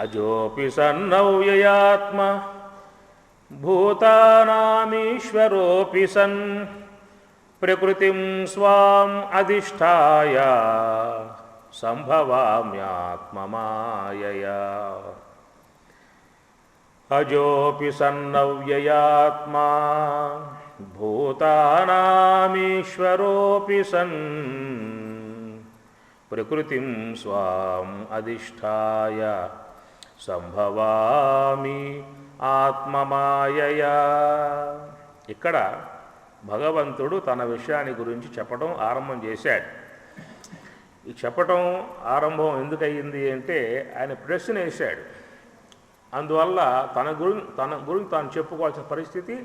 అజోపి సన్నవ్యయాత్మ భూతానామీశ్వరోపి sun ప్రకృతిం స్వాం అధిష్ఠాయ సంభవామ్యాత్మమాయయా. అజోపి సన్నవ్యయాత్మా భూతానామీశ్వరోపి sun ప్రకృతిం స్వాం అధిష్ఠాయ సంభవామి ఆత్మమాయయా. ఇక్కడ భగవంతుడు తన విషయాన్ని గురించి చెప్పడం ఆరంభం చేశాడు. ఈ చెప్పటం ఆరంభం ఎందుకయ్యింది అంటే ఆయన ప్రశ్న వేశాడు. అందువల్ల తన గురించి తాను చెప్పుకోవాల్సిన పరిస్థితి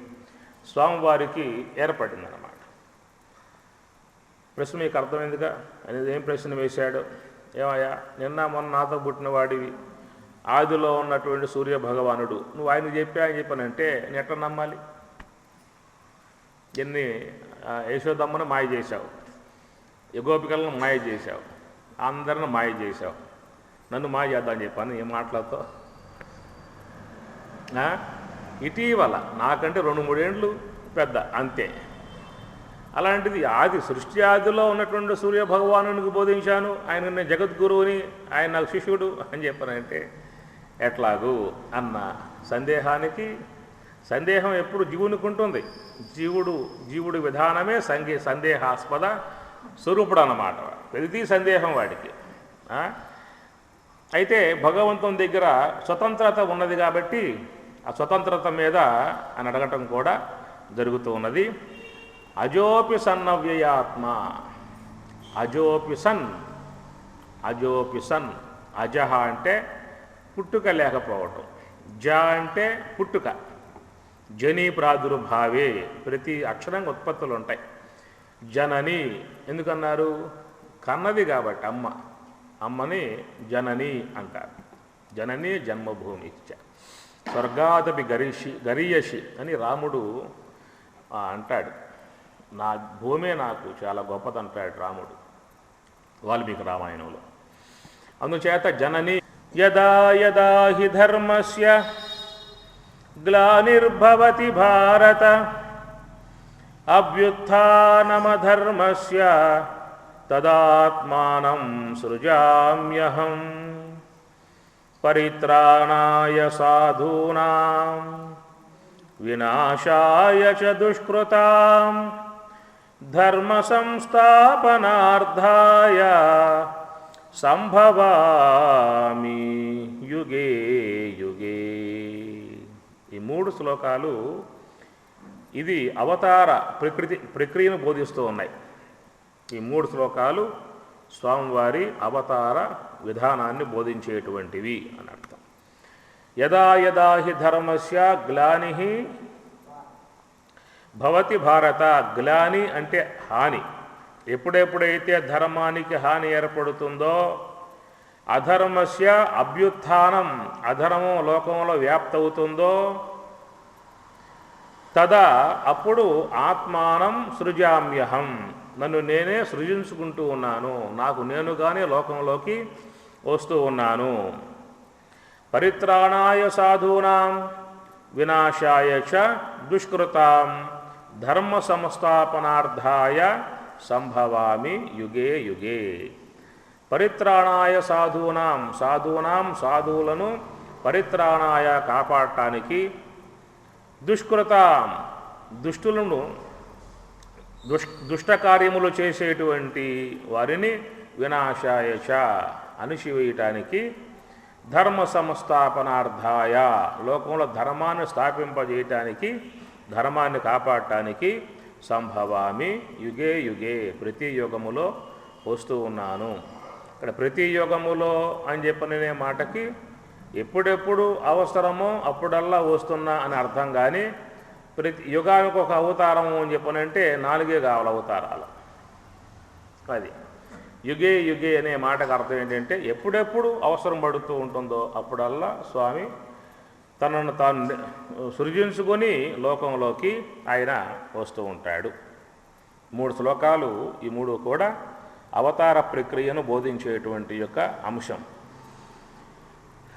స్వామివారికి ఏర్పడిందన్నమాట. ప్రశ్న మీకు అర్థమైందిగా అనేది. ఏం ప్రశ్న వేశాడు? ఏమయ్యా, నిన్న మొన్న నాతో పుట్టిన వాడివి, ఆదిలో ఉన్నటువంటి సూర్య భగవానుడు, నువ్వు ఆయన చెప్పానంటే నేను ఎట్లా నమ్మాలి? ఎన్ని యశోదమ్మను మాయ చేశావు, గోపికలను మాయ చేశావు, అందరిని మాయ చేశావు, నన్ను మాయ చేద్దామని చెప్పాను. ఏం మాట్లాడుతావు? ఇటీవల నాకంటే 2-3 ఏండ్లు పెద్ద, అంతే. అలాంటిది సృష్టి ఆదిలో ఉన్నటువంటి సూర్య భగవానునికి బోధించాను, ఆయన నేను జగద్గురువుని, ఆయన నాకు శిష్యుడు అని చెప్పానంటే ఎట్లాగూ అన్న సందేహానికి, సందేహం ఎప్పుడు జీవునికి ఉంటుంది. జీవుడి విధానమే సందేహాస్పద స్వరూపుడు అన్నమాట. ప్రతి సందేహం వాడికి. అయితే భగవంతుని దగ్గర స్వతంత్రత ఉన్నది కాబట్టి ఆ స్వతంత్రత మీద అని అడగటం కూడా జరుగుతూ ఉన్నది. అజోపి సన్నవ్యయాత్మ, అజోపి సన్, అజహ అంటే పుట్టుక లేకపోవటం, జ అంటే పుట్టుక, జనీ ప్రాదుర్భావే, ప్రతి అక్షరంగా ఉత్పత్తులు ఉంటాయి. జనని ఎందుకన్నారు? కన్నది కాబట్టి అమ్మని జనని అంటారు. జనని జన్మభూమి ఇచ్చ స్వర్గాదపి గరీయసి అని రాముడు అంటాడు. నా భూమే నాకు చాలా గొప్పదంటాడు రాముడు వాల్మీకి రామాయణంలో. అందుచేత జనని యదా యదా హి ధర్మస్య గ్లానిర్భవతి భారత అభ్యుత్థానమధర్మస్య తదాత్మానం సృజామ్యహం పరిత్రాణాయ సాధూనాం వినాశాయ చ దుష్కృతాం ధర్మ సంస్థాపనార్థాయ సంభవామి యుగే యుగే. ఈ 3 శ్లోకాలు ఇది అవతార ప్రక్రియను బోధిస్తూ ఉన్నాయి. ఈ 3 శ్లోకాలు స్వామివారి అవతార విధానాన్ని బోధించేటువంటివి అని అర్థం. యదా యదా హి ధర్మస్య గ్లాని భవతి భారత. గ్లాని అంటే హాని. ఎప్పుడెప్పుడైతే ధర్మానికి హాని ఏర్పడుతుందో, అధర్మస్య అభ్యుత్థానం, అధర్మం లోకంలో వ్యాప్తవుతుందో, తదా అప్పుడు ఆత్మానం సృజామ్యహం, నన్ను నేనే సృజించుకుంటూ ఉన్నాను, నాకు నేనుగానే లోకంలోకి వస్తూ ఉన్నాను. పరిత్రాణాయ సాధూనాం వినాశాయ చ దుష్కృతాం ధర్మ సంస్థాపనార్థాయ సంభవామి యుగే యుగే. పరిత్రాణాయ సాధూనాం, సాధువులను పరిత్రాణాయ కాపాడటానికి, దుష్కృతాం దుష్టులను దుష్టకార్యములు చేసేటువంటి వారిని వినాశాయ చ అణిచివేయటానికి, ధర్మ సంస్థాపనార్థాయ లోకంలో ధర్మాన్ని స్థాపింపజేయటానికి, ధర్మాన్ని కాపాడటానికి సంభవామి యుగే యుగే, ప్రతి యుగములో వస్తూ ఉన్నాను. ఇక్కడ ప్రతి యుగములో అని చెప్పిన మాటకి ఎప్పుడెప్పుడు అవసరమో అప్పుడల్లా వస్తున్నా అని అర్థం. కానీ ప్రతి యుగానికి ఒక అవతారము అని చెప్పనంటే 4 కావాలి అవతారాలు. అది యుగే యుగే అనే మాటకు అర్థం ఏంటంటే ఎప్పుడెప్పుడు అవసరం పడుతూ ఉంటుందో అప్పుడల్లా స్వామి తనను తాను సృజించుకొని లోకంలోకి ఆయన వస్తూ ఉంటాడు. 3 శ్లోకాలు, ఈ 3 కూడా అవతార ప్రక్రియను బోధించేటువంటి యొక్క అంశం.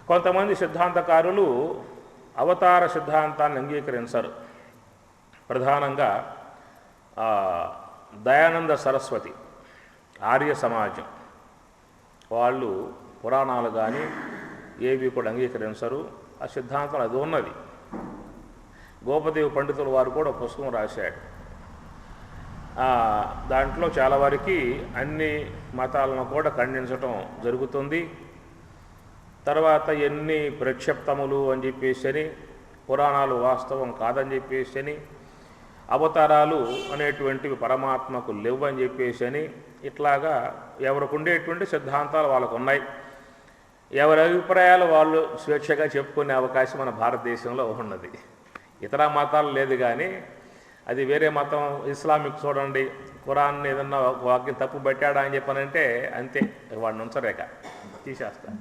కొంతమంది సిద్ధాంతకారులు అవతార సిద్ధాంతాన్ని అంగీకరించరు. ప్రధానంగా దయానంద సరస్వతి, ఆర్య సమాజం వాళ్ళు పురాణాలు కానీ ఏవి కూడా అంగీకరించరు. ఆ సిద్ధాంతం అది ఉన్నది. గోపదేవి పండితులు వారు కూడా పుస్తకం రాశాడు. దాంట్లో చాలా వరకు అన్ని మతాలను కూడా ఖండించటం జరుగుతుంది. తర్వాత ఎన్ని ప్రక్షిప్తములు అని చెప్పేసి, పురాణాలు వాస్తవం కాదని చెప్పేసి, అవతారాలు అనేటువంటివి పరమాత్మకు లేవు అని చెప్పేసి, ఇట్లాగా ఎవరికి ఉండేటువంటి సిద్ధాంతాలు వాళ్ళకు ఉన్నాయి. ఎవరి అభిప్రాయాలు వాళ్ళు స్వేచ్ఛగా చెప్పుకునే అవకాశం మన భారతదేశంలో ఉన్నది. ఇతర మతాలు లేదు కానీ, అది వేరే మతం ఇస్లామిక్ చూడండి, ఖురాన్ ఏదన్నా వాక్యం తప్పు పెట్టాడా అని చెప్పనంటే అంతే, వాడిని ఉంచరేక తీసేస్తారు.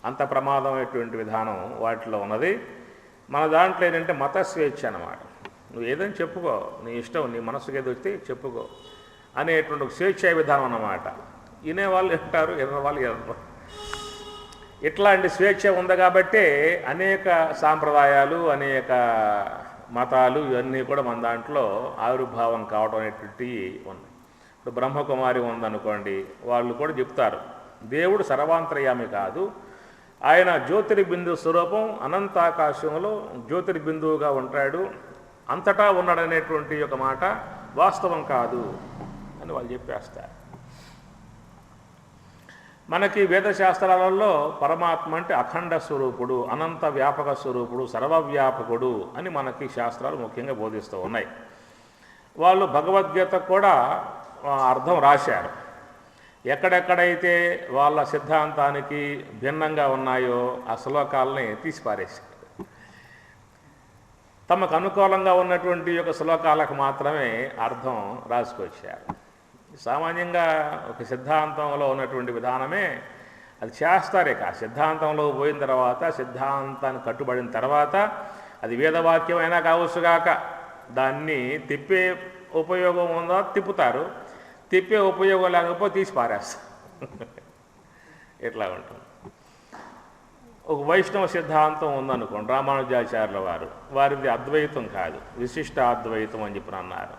అంత ప్రమాదమైనటువంటి విధానం వాటిలో ఉన్నది. మన దాంట్లో ఏంటంటే మత స్వేచ్ఛ అన్నమాట. నువ్వు ఏదని చెప్పుకో, నీ ఇష్టం, నీ మనసుకు ఏది వస్తే చెప్పుకో అనేటువంటి స్వేచ్ఛా విధానం అన్నమాట. వినేవాళ్ళు వింటారు, ఎర్రవాళ్ళు ఎర్రరు. ఇట్లాంటి స్వేచ్ఛ ఉంది కాబట్టే అనేక సాంప్రదాయాలు, అనేక మతాలు ఇవన్నీ కూడా మన దాంట్లో ఆవిర్భావం కావడం అనేటువంటివి ఉన్నాయి. ఇప్పుడు బ్రహ్మకుమారి ఉందనుకోండి, వాళ్ళు కూడా చెప్తారు దేవుడు సర్వాంతర్యామి కాదు, ఆయన జ్యోతిర్బిందు స్వరూపం, అనంతాకాశంలో జ్యోతిర్బిందువుగా ఉంటాడు, అంతటా ఉన్నాడనేటువంటి ఒక మాట వాస్తవం కాదు అని వాళ్ళు చెప్పేస్తారు. మనకి వేదశాస్త్రాలలో పరమాత్మ అంటే అఖండ స్వరూపుడు, అనంత వ్యాపక స్వరూపుడు, సర్వవ్యాపకుడు అని మనకి శాస్త్రాలు ముఖ్యంగా బోధిస్తూ ఉన్నాయి. వాళ్ళు భగవద్గీత కూడా అర్థం రాశారు. ఎక్కడెక్కడైతే వాళ్ళ సిద్ధాంతానికి భిన్నంగా ఉన్నాయో ఆ శ్లోకాలని తీసిపారేశారు. తమకు అనుకూలంగా ఉన్నటువంటి యొక్క శ్లోకాలకు మాత్రమే అర్థం రాసుకొచ్చారు. సామాన్యంగా ఒక సిద్ధాంతంలో ఉన్నటువంటి విధానమే అది చేస్తారు. ఇక సిద్ధాంతంలో పోయిన తర్వాత, సిద్ధాంతాన్ని కట్టుబడిన తర్వాత, అది వేదవాక్యం అయినా కావచ్చుగాక, దాన్ని తిప్పే ఉపయోగం ఉందో తిప్పుతారు, తిప్పే ఉపయోగం లేకపోతే తీసి పారేస్తారు. ఇట్లా ఉంటుంది. ఒక వైష్ణవ సిద్ధాంతం ఉందనుకోండి, రామానుజాచార్యుల వారిది అద్వైతం కాదు, విశిష్ట అద్వైతం అని చెప్పి అన్నారు.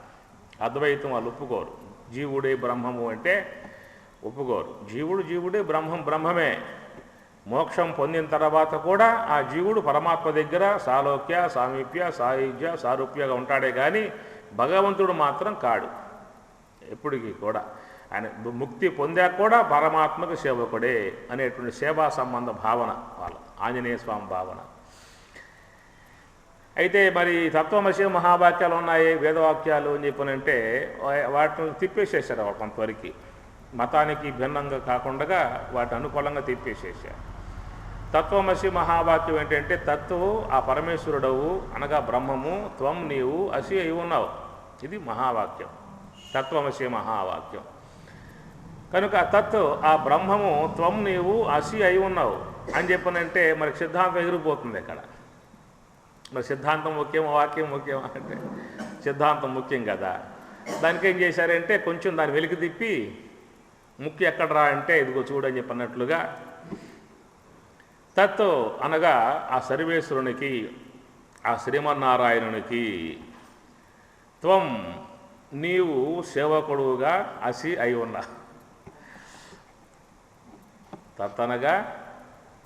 అద్వైతం వాళ్ళు ఒప్పుకోరు. జీవుడే బ్రహ్మము అంటే ఒప్పుకోరు. జీవుడే, బ్రహ్మం బ్రహ్మమే. మోక్షం పొందిన తర్వాత కూడా ఆ జీవుడు పరమాత్మ దగ్గర సాలోక్య, సామీప్య, సాయుజ్య, సారూప్యగా ఉంటాడే కానీ భగవంతుడు మాత్రం కాడు. ఎప్పటికీ కూడా ఆయన ముక్తి పొందాక కూడా పరమాత్మకు సేవకుడే అనేటువంటి సేవా సంబంధ భావన వాళ్ళ, ఆంజనేయ స్వామి భావన. అయితే మరి తత్వమసి మహావాక్యాలు ఉన్నాయి, వేదవాక్యాలు అని చెప్పనంటే వాటిని తిప్పేసేసారు వాళ్ళు కొంతవరకు. మతానికి భిన్నంగా కాకుండా వాటి అనుకూలంగా తిప్పేసేసారు. తత్వమసి మహావాక్యం ఏంటంటే తత్వము ఆ పరమేశ్వరుడవు అనగా బ్రహ్మము, త్వం నీవు అసి అయి ఉన్నావు. ఇది మహావాక్యం, తత్వమసి మహావాక్యం. కనుక తత్ ఆ బ్రహ్మము, త్వం నీవు అసి అయి ఉన్నావు అని చెప్పనంటే మరి సిద్ధాంతం ఎగిరిపోతుంది ఇక్కడ. మరి సిద్ధాంతం ముఖ్యం, వాక్యం ముఖ్యం అంటే సిద్ధాంతం ముఖ్యం కదా. దానికి ఏం చేశారంటే కొంచెం దాన్ని వెలికి తిప్పి ముఖ్యం ఎక్కడరా అంటే ఇదిగో చూడని చెప్పినట్లుగా తత్ అనగా ఆ సర్వేశ్వరునికి, ఆ శ్రీమన్నారాయణునికి, త్వం నీవు సేవకుడుగా అసి అయి ఉన్నా. తత్ అనగా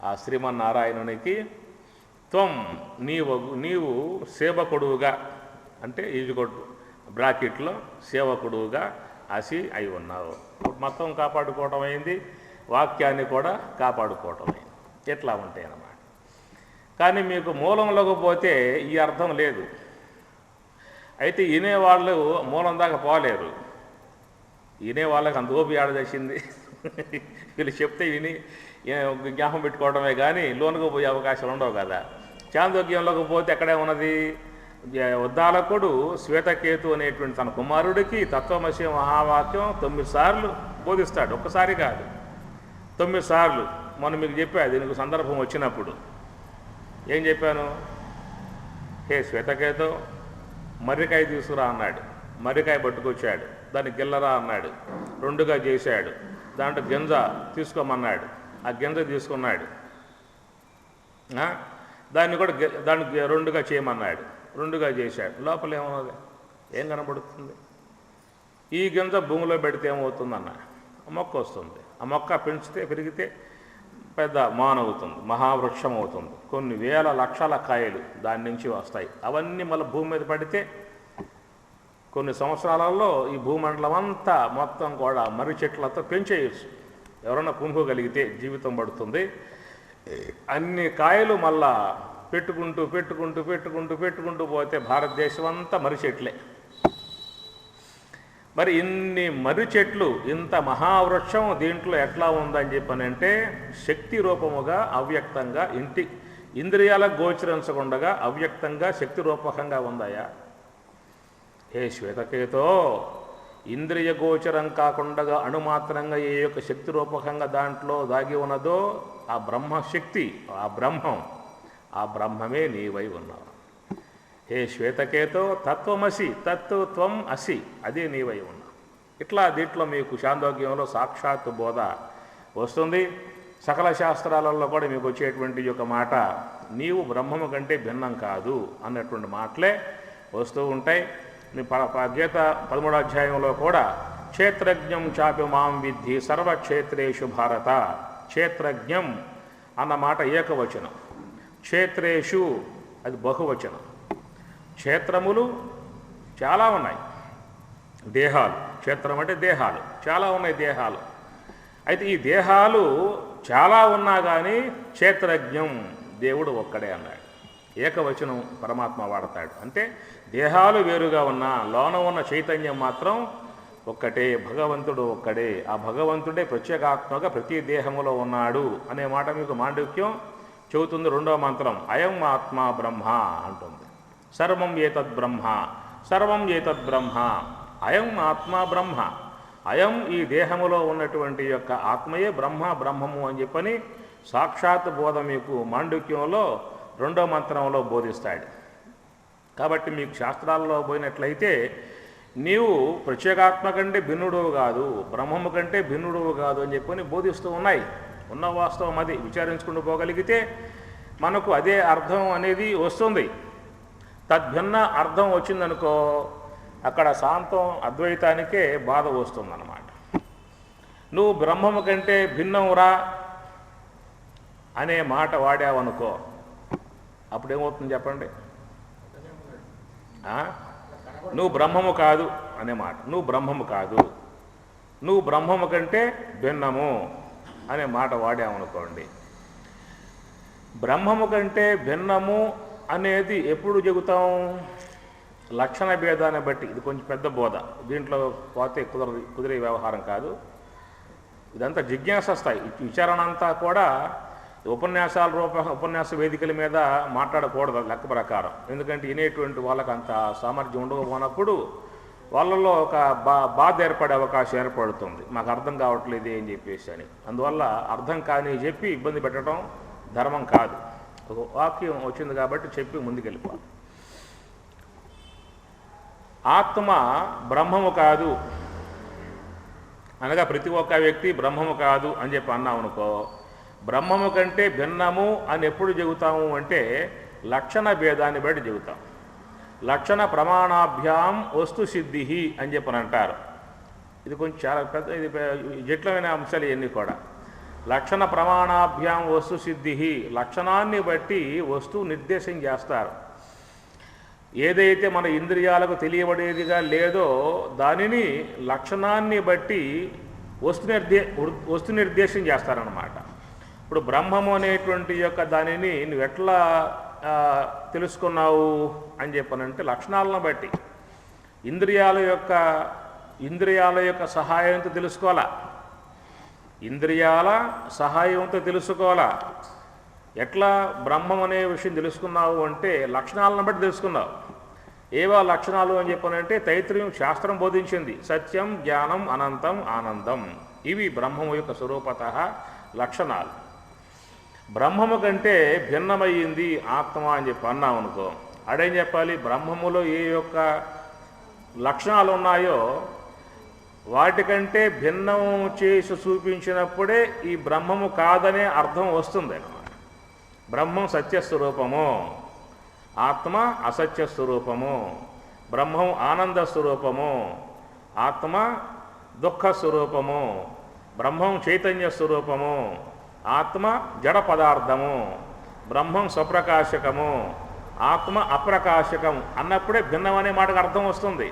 ఆ శ్రీమన్నారాయణునికి, త్వం నీవు సేవకుడుగా అంటే ఈజుకొట్టు బ్రాకెట్లో సేవకుడుగా అసి అయి ఉన్నావు. మొత్తం కాపాడుకోవటం అయింది, వాక్యాన్ని కూడా కాపాడుకోవటం అయింది. ఎట్లా ఉంటాయి అన్నమాట. కానీ మీకు మూలంలోకి పోతే ఈ అర్థం లేదు. అయితే వినేవాళ్ళు మూలం దాకా పోలేరు. వినేవాళ్ళకి అంత ఓపి ఆడదచ్చింది. వీళ్ళు చెప్తే విని జ్ఞాపం పెట్టుకోవడమే కానీ లోనుకు పోయే అవకాశాలు ఉండవు కదా. చాందోగ్యంలోకి పోతే ఎక్కడే ఉన్నది, ఉద్దాలకుడు శ్వేతకేతు అనేటువంటి తన కుమారుడికి తత్వమసి మహావాక్యం 9 సార్లు బోధిస్తాడు. ఒక్కసారి కాదు, 9 సార్లు. మొన్న మీకు చెప్పా, దీనికి సందర్భం వచ్చినప్పుడు ఏం చెప్పాను, హే శ్వేతకేతు మర్రికాయ తీసుకురా అన్నాడు. మర్రికాయ పట్టుకొచ్చాడు, దాన్ని గిల్లరా అన్నాడు, 2గా చేశాడు. దాంట్లో గింజ తీసుకోమన్నాడు, ఆ గింజ తీసుకున్నాడు. ఆ? దాన్ని కూడా దాన్ని రెండుగా చేయమన్నాడు, రెండుగా చేశాడు. లోపల ఏమన్నది, ఏం కనబడుతుంది? ఈ గింజ భూమిలో పెడితే ఏమవుతుందన్న, మొక్క వస్తుంది. ఆ మొక్క పెరిగితే పెద్ద మానవుతుంది, మహావృక్షం అవుతుంది. కొన్ని వేల లక్షల కాయలు దాని నుంచి వస్తాయి. అవన్నీ మళ్ళీ భూమి మీద పడితే కొన్ని సంవత్సరాలలో ఈ భూమండలం అంతా మొత్తం కూడా మర్రి చెట్లతో పెంచేయచ్చు. ఎవరన్నా పుంజుకోగలిగితే జీవితం పడుతుంది. అన్ని కాయలు మళ్ళా పెట్టుకుంటూ పెట్టుకుంటూ పెట్టుకుంటూ పెట్టుకుంటూ పోతే భారతదేశం అంతా మర్రి చెట్లే. మరి ఇన్ని మర్రి చెట్లు, ఇంత మహావృక్షం దీంట్లో ఎట్లా ఉందని చెప్పనంటే శక్తి రూపముగా అవ్యక్తంగా ఇంద్రియాల గోచరించకుండగా అవ్యక్తంగా శక్తి రూపకంగా ఉందాయా? ఏ శ్వేతకేతో, ఇంద్రియ గోచరం కాకుండా అణుమాత్రంగా ఏ యొక్క శక్తి రూపకంగా దాంట్లో దాగి ఉన్నదో ఆ బ్రహ్మశక్తి, ఆ బ్రహ్మమే నీవై ఉన్నావు. హే శ్వేతకేతో తత్వమసి, తత్వం అసి, అదే నీవై ఉన్నావు. ఇట్లా దీంట్లో మీకు చాందోగ్యంలో సాక్షాత్ బోధ వస్తుంది. సకల శాస్త్రాలలో కూడా మీకు వచ్చేటువంటి యొక్క మాట నీవు బ్రహ్మము కంటే భిన్నం కాదు అన్నటువంటి మాటలే వస్తూ ఉంటాయి. గీత 13వ అధ్యాయంలో కూడా క్షేత్రజ్ఞం చాపి మాం విద్ధి సర్వక్షేత్రేషు భారత. క్షేత్రజ్ఞం అన్న మాట ఏకవచనం, క్షేత్రేషు అది బహువచనం. క్షేత్రములు చాలా ఉన్నాయి, దేహాలు, క్షేత్రం అంటే దేహాలు చాలా ఉన్నాయి దేహాలు. అయితే ఈ దేహాలు చాలా ఉన్నా కానీ క్షేత్రజ్ఞం దేవుడు ఒక్కడే అన్నాడు. ఏకవచనం పరమాత్మ వాడతాడు. అంటే దేహాలు వేరుగా ఉన్నా లోన ఉన్న చైతన్యం మాత్రం ఒక్కటే, భగవంతుడు ఒక్కడే. ఆ భగవంతుడే ప్రత్యేగాత్మగా ప్రతి దేహములో ఉన్నాడు అనే మాట మీకు మాండవ్యం చెబుతుంది. 2వ మంత్రం అయం ఆత్మ బ్రహ్మ అంటుంది. సర్వం ఏతద్ బ్రహ్మ, సర్వం ఏతద్ బ్రహ్మ, అయం ఆత్మ బ్రహ్మ. అయం ఈ దేహములో ఉన్నటువంటి యొక్క ఆత్మయే బ్రహ్మము అని చెప్పని సాక్షాత్ బోధ మీకు మాండవ్యంలో 2వ మంత్రంలో బోధిస్తాడు. కాబట్టి మీకు శాస్త్రాల్లో పోయినట్లయితే నీవు ప్రత్యేగాత్మ కంటే భిన్నుడు కాదు, బ్రహ్మము కంటే భిన్నుడు కాదు అని చెప్పని బోధిస్తూ ఉన్నాయి. ఉన్న వాస్తవం అది విచారించుకుంటూ పోగలిగితే మనకు అదే అర్థం అనేది వస్తుంది. తద్భిన్న అర్థం వచ్చిందనుకో అక్కడ శాంతం అద్వైతానికే బాధ వస్తుందన్నమాట. నువ్వు బ్రహ్మము కంటే భిన్నంరా అనే మాట వాడావనుకో అప్పుడేమవుతుంది చెప్పండి? నువ్వు బ్రహ్మము కాదు అనే మాట, నువ్వు బ్రహ్మము కాదు, నువ్వు బ్రహ్మము కంటే భిన్నము అనే మాట వాడామనుకోండి. బ్రహ్మము కంటే భిన్నము అనేది ఎప్పుడు చెబుతాం? లక్షణ భేదాన్ని బట్టి. ఇది కొంచెం పెద్ద బోధ, దీంట్లో పోతే కుదిరే వ్యవహారం కాదు. ఇదంతా జిజ్ఞాస స్థాయి. విచారణ అంతా కూడా ఉపన్యాస వేదికల మీద మాట్లాడకూడదు లెక్క ప్రకారం. ఎందుకంటే వినేటువంటి వాళ్ళకి అంత సామర్థ్యం ఉండకపోయినప్పుడు వాళ్ళల్లో ఒక బాధ ఏర్పడే అవకాశం ఏర్పడుతుంది. మాకు అర్థం కావట్లేదు అని చెప్పేసి అని. అందువల్ల అర్థం కాని చెప్పి ఇబ్బంది పెట్టడం ధర్మం కాదు. ఒక వాక్యం వచ్చింది కాబట్టి చెప్పి ముందుకెళ్ళిపోవాలి. ఆత్మ బ్రహ్మము కాదు అనగా ప్రతి ఒక్క వ్యక్తి బ్రహ్మము కాదు అని చెప్పి అన్నామనుకో, బ్రహ్మము కంటే భిన్నము అని ఎప్పుడు చెబుతాము అంటే లక్షణ భేదాన్ని బట్టి చెబుతాం. లక్షణ ప్రమాణాభ్యాం వస్తు సిద్ధి అని చెప్పని అంటారు. ఇది కొంచెం చాలా పెద్ద, ఇది జటిలమైన అంశాలు ఇవన్నీ కూడా. లక్షణ ప్రమాణాభ్యాం వస్తు సిద్ధి, లక్షణాన్ని బట్టి వస్తువు నిర్దేశం చేస్తారు. ఏదైతే మన ఇంద్రియాలకు లేదో దానిని లక్షణాన్ని బట్టి వస్తు నిర్దేశం చేస్తారన్నమాట. ఇప్పుడు బ్రహ్మము అనేటువంటి యొక్క దానిని నువ్వు ఎట్లా తెలుసుకున్నావు అని చెప్పనంటే లక్షణాలను బట్టి, ఇంద్రియాల యొక్క సహాయంతో తెలుసుకోవాలా, ఇంద్రియాల సహాయంతో తెలుసుకోవాలా. ఎట్లా బ్రహ్మం అనే విషయం తెలుసుకున్నావు అంటే లక్షణాలను బట్టి తెలుసుకున్నావు. ఏవా లక్షణాలు అని చెప్పనంటే తైత్రయం శాస్త్రం బోధించింది. సత్యం, జ్ఞానం, అనంతం, ఆనందం, ఇవి బ్రహ్మము యొక్క స్వరూపత లక్షణాలు. బ్రహ్మము కంటే భిన్నమయ్యింది ఆత్మ అని చెప్పి అన్నాం అనుకో, అడేం చెప్పాలి? బ్రహ్మములో ఏ యొక్క లక్షణాలు ఉన్నాయో వాటికంటే భిన్నం చేసి చూపించినప్పుడే ఈ బ్రహ్మము కాదనే అర్థం వస్తుంది అన్నమాట. బ్రహ్మం సత్యస్వరూపము, ఆత్మ అసత్యస్వరూపము. బ్రహ్మం ఆనంద స్వరూపము, ఆత్మ దుఃఖ స్వరూపము. బ్రహ్మం చైతన్య స్వరూపము, ఆత్మ జడ పదార్థము. బ్రహ్మం స్వప్రకాశకము, ఆత్మ అప్రకాశకం అన్నప్పుడే భిన్నమనే మాటకు అర్థం వస్తుంది.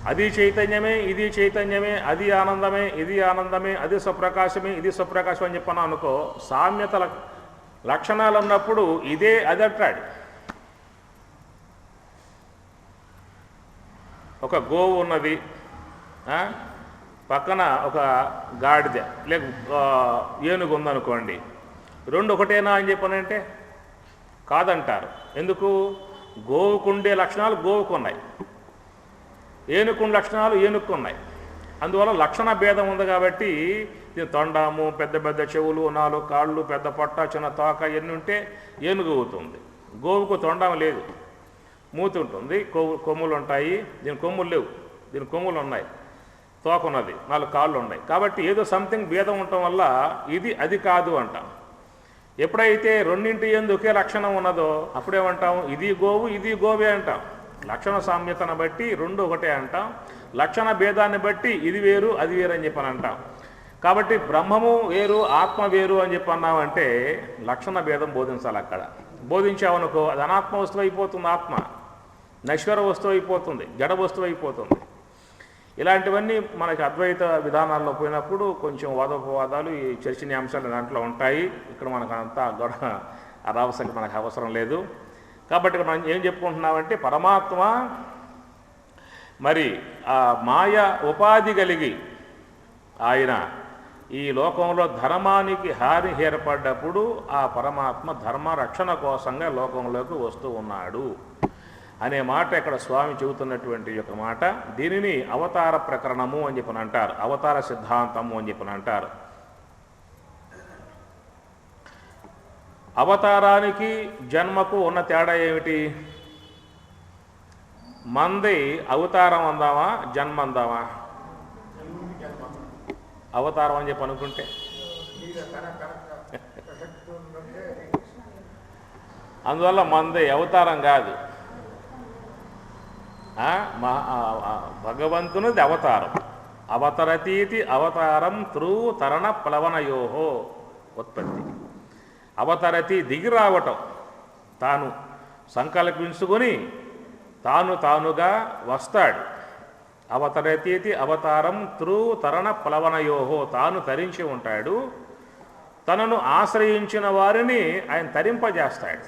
అది చైతన్యమే, ఇది చైతన్యమే, అది ఆనందమే, ఇది ఆనందమే, అది స్వప్రకాశమే, ఇది స్వప్రకాశం అని చెప్పాను అనుకో, సామ్యత లక్షణాలు ఉన్నప్పుడు ఇదే అది అంటాడు. ఒక గోవు ఉన్నది, పక్కన ఒక గాడిద లేక ఏనుగు ఉందనుకోండి, రెండు ఒకటేనా అని చెప్పనంటే కాదంటారు. ఎందుకు? గోవుకుండే లక్షణాలు గోవుకున్నాయి, ఏనుగుండే లక్షణాలు ఏనుక్కున్నాయి. అందువల్ల లక్షణ భేదం ఉంది కాబట్టి తొండము, పెద్ద పెద్ద చెవులు, 4 కాళ్ళు, పెద్ద పొట్ట, చిన్న తోక ఇవన్నీ ఉంటే ఏనుగు అవుతుంది. గోవుకు తొండం లేదు, మూతి ఉంటుంది, కొమ్ములు ఉంటాయి. దీని కొమ్ములు లేవు, దీని కొమ్ములు ఉన్నాయి, తోక ఉన్నది, 4 కాళ్ళు ఉన్నాయి. కాబట్టి ఏదో సంథింగ్ భేదం ఉండటం వల్ల ఇది అది కాదు అంటాం. ఎప్పుడైతే రెండింటి యందు ఒకే లక్షణం ఉన్నదో అప్పుడేమంటాం? ఇది గోవు, ఇది గోవే అంటాం. లక్షణ సామ్యతను బట్టి రెండు ఒకటే అంటాం. లక్షణ భేదాన్ని బట్టి ఇది వేరు అది వేరు అని చెప్పని అంటాం. కాబట్టి బ్రహ్మము వేరు ఆత్మ వేరు అని చెప్పి అన్నామంటే లక్షణ భేదం బోధించాలి. అక్కడ బోధించామనుకో అది అనాత్మ వస్తువు అయిపోతుంది, ఆత్మ నశ్వర వస్తువు అయిపోతుంది, జడ వస్తువు అయిపోతుంది. ఇలాంటివన్నీ మనకి అద్వైత విధానాల్లో పోయినప్పుడు కొంచెం వాదోపవాదాలు, ఈ చర్చనీయాంశాలు దాంట్లో ఉంటాయి. ఇక్కడ మనకు అంతా గొడవ రావసరికి మనకు అవసరం లేదు. కాబట్టి మనం ఏం చెప్పుకుంటున్నామంటే పరమాత్మ మరి ఆ మాయ ఉపాధి కలిగి ఆయన ఈ లోకంలో ధర్మానికి హాని ఏర్పడ్డప్పుడు ఆ పరమాత్మ ధర్మ రక్షణ కోసంగా లోకంలోకి వస్తూ ఉన్నాడు అనే మాట ఇక్కడ స్వామి చెబుతున్నటువంటి యొక్క మాట. దీనిని అవతార ప్రకరణము అని చెప్పని అంటారు, అవతార సిద్ధాంతము అని చెప్పని అంటారు. అవతారానికి జన్మకు ఉన్న తేడా ఏమిటి? మంది అవతారం అందామా జన్మ అందామా? అవతారం అని చెప్పి అనుకుంటే అందువల్ల మంది అవతారం కాదు, భగవంతునిది అవతారం. అవతరతీతి అవతారం త్రూ తరణ ప్లవనయోహో ఉత్పత్తి. అవతరతి దిగి రావటం, తాను సంకల్పించుకొని తానుగా వస్తాడు. అవతరతీతి అవతారం త్రూ తరణ ప్లవనయోహో, తాను తరించి ఉంటాడు, తనను ఆశ్రయించిన వారిని ఆయన తరింపజేస్తాడు.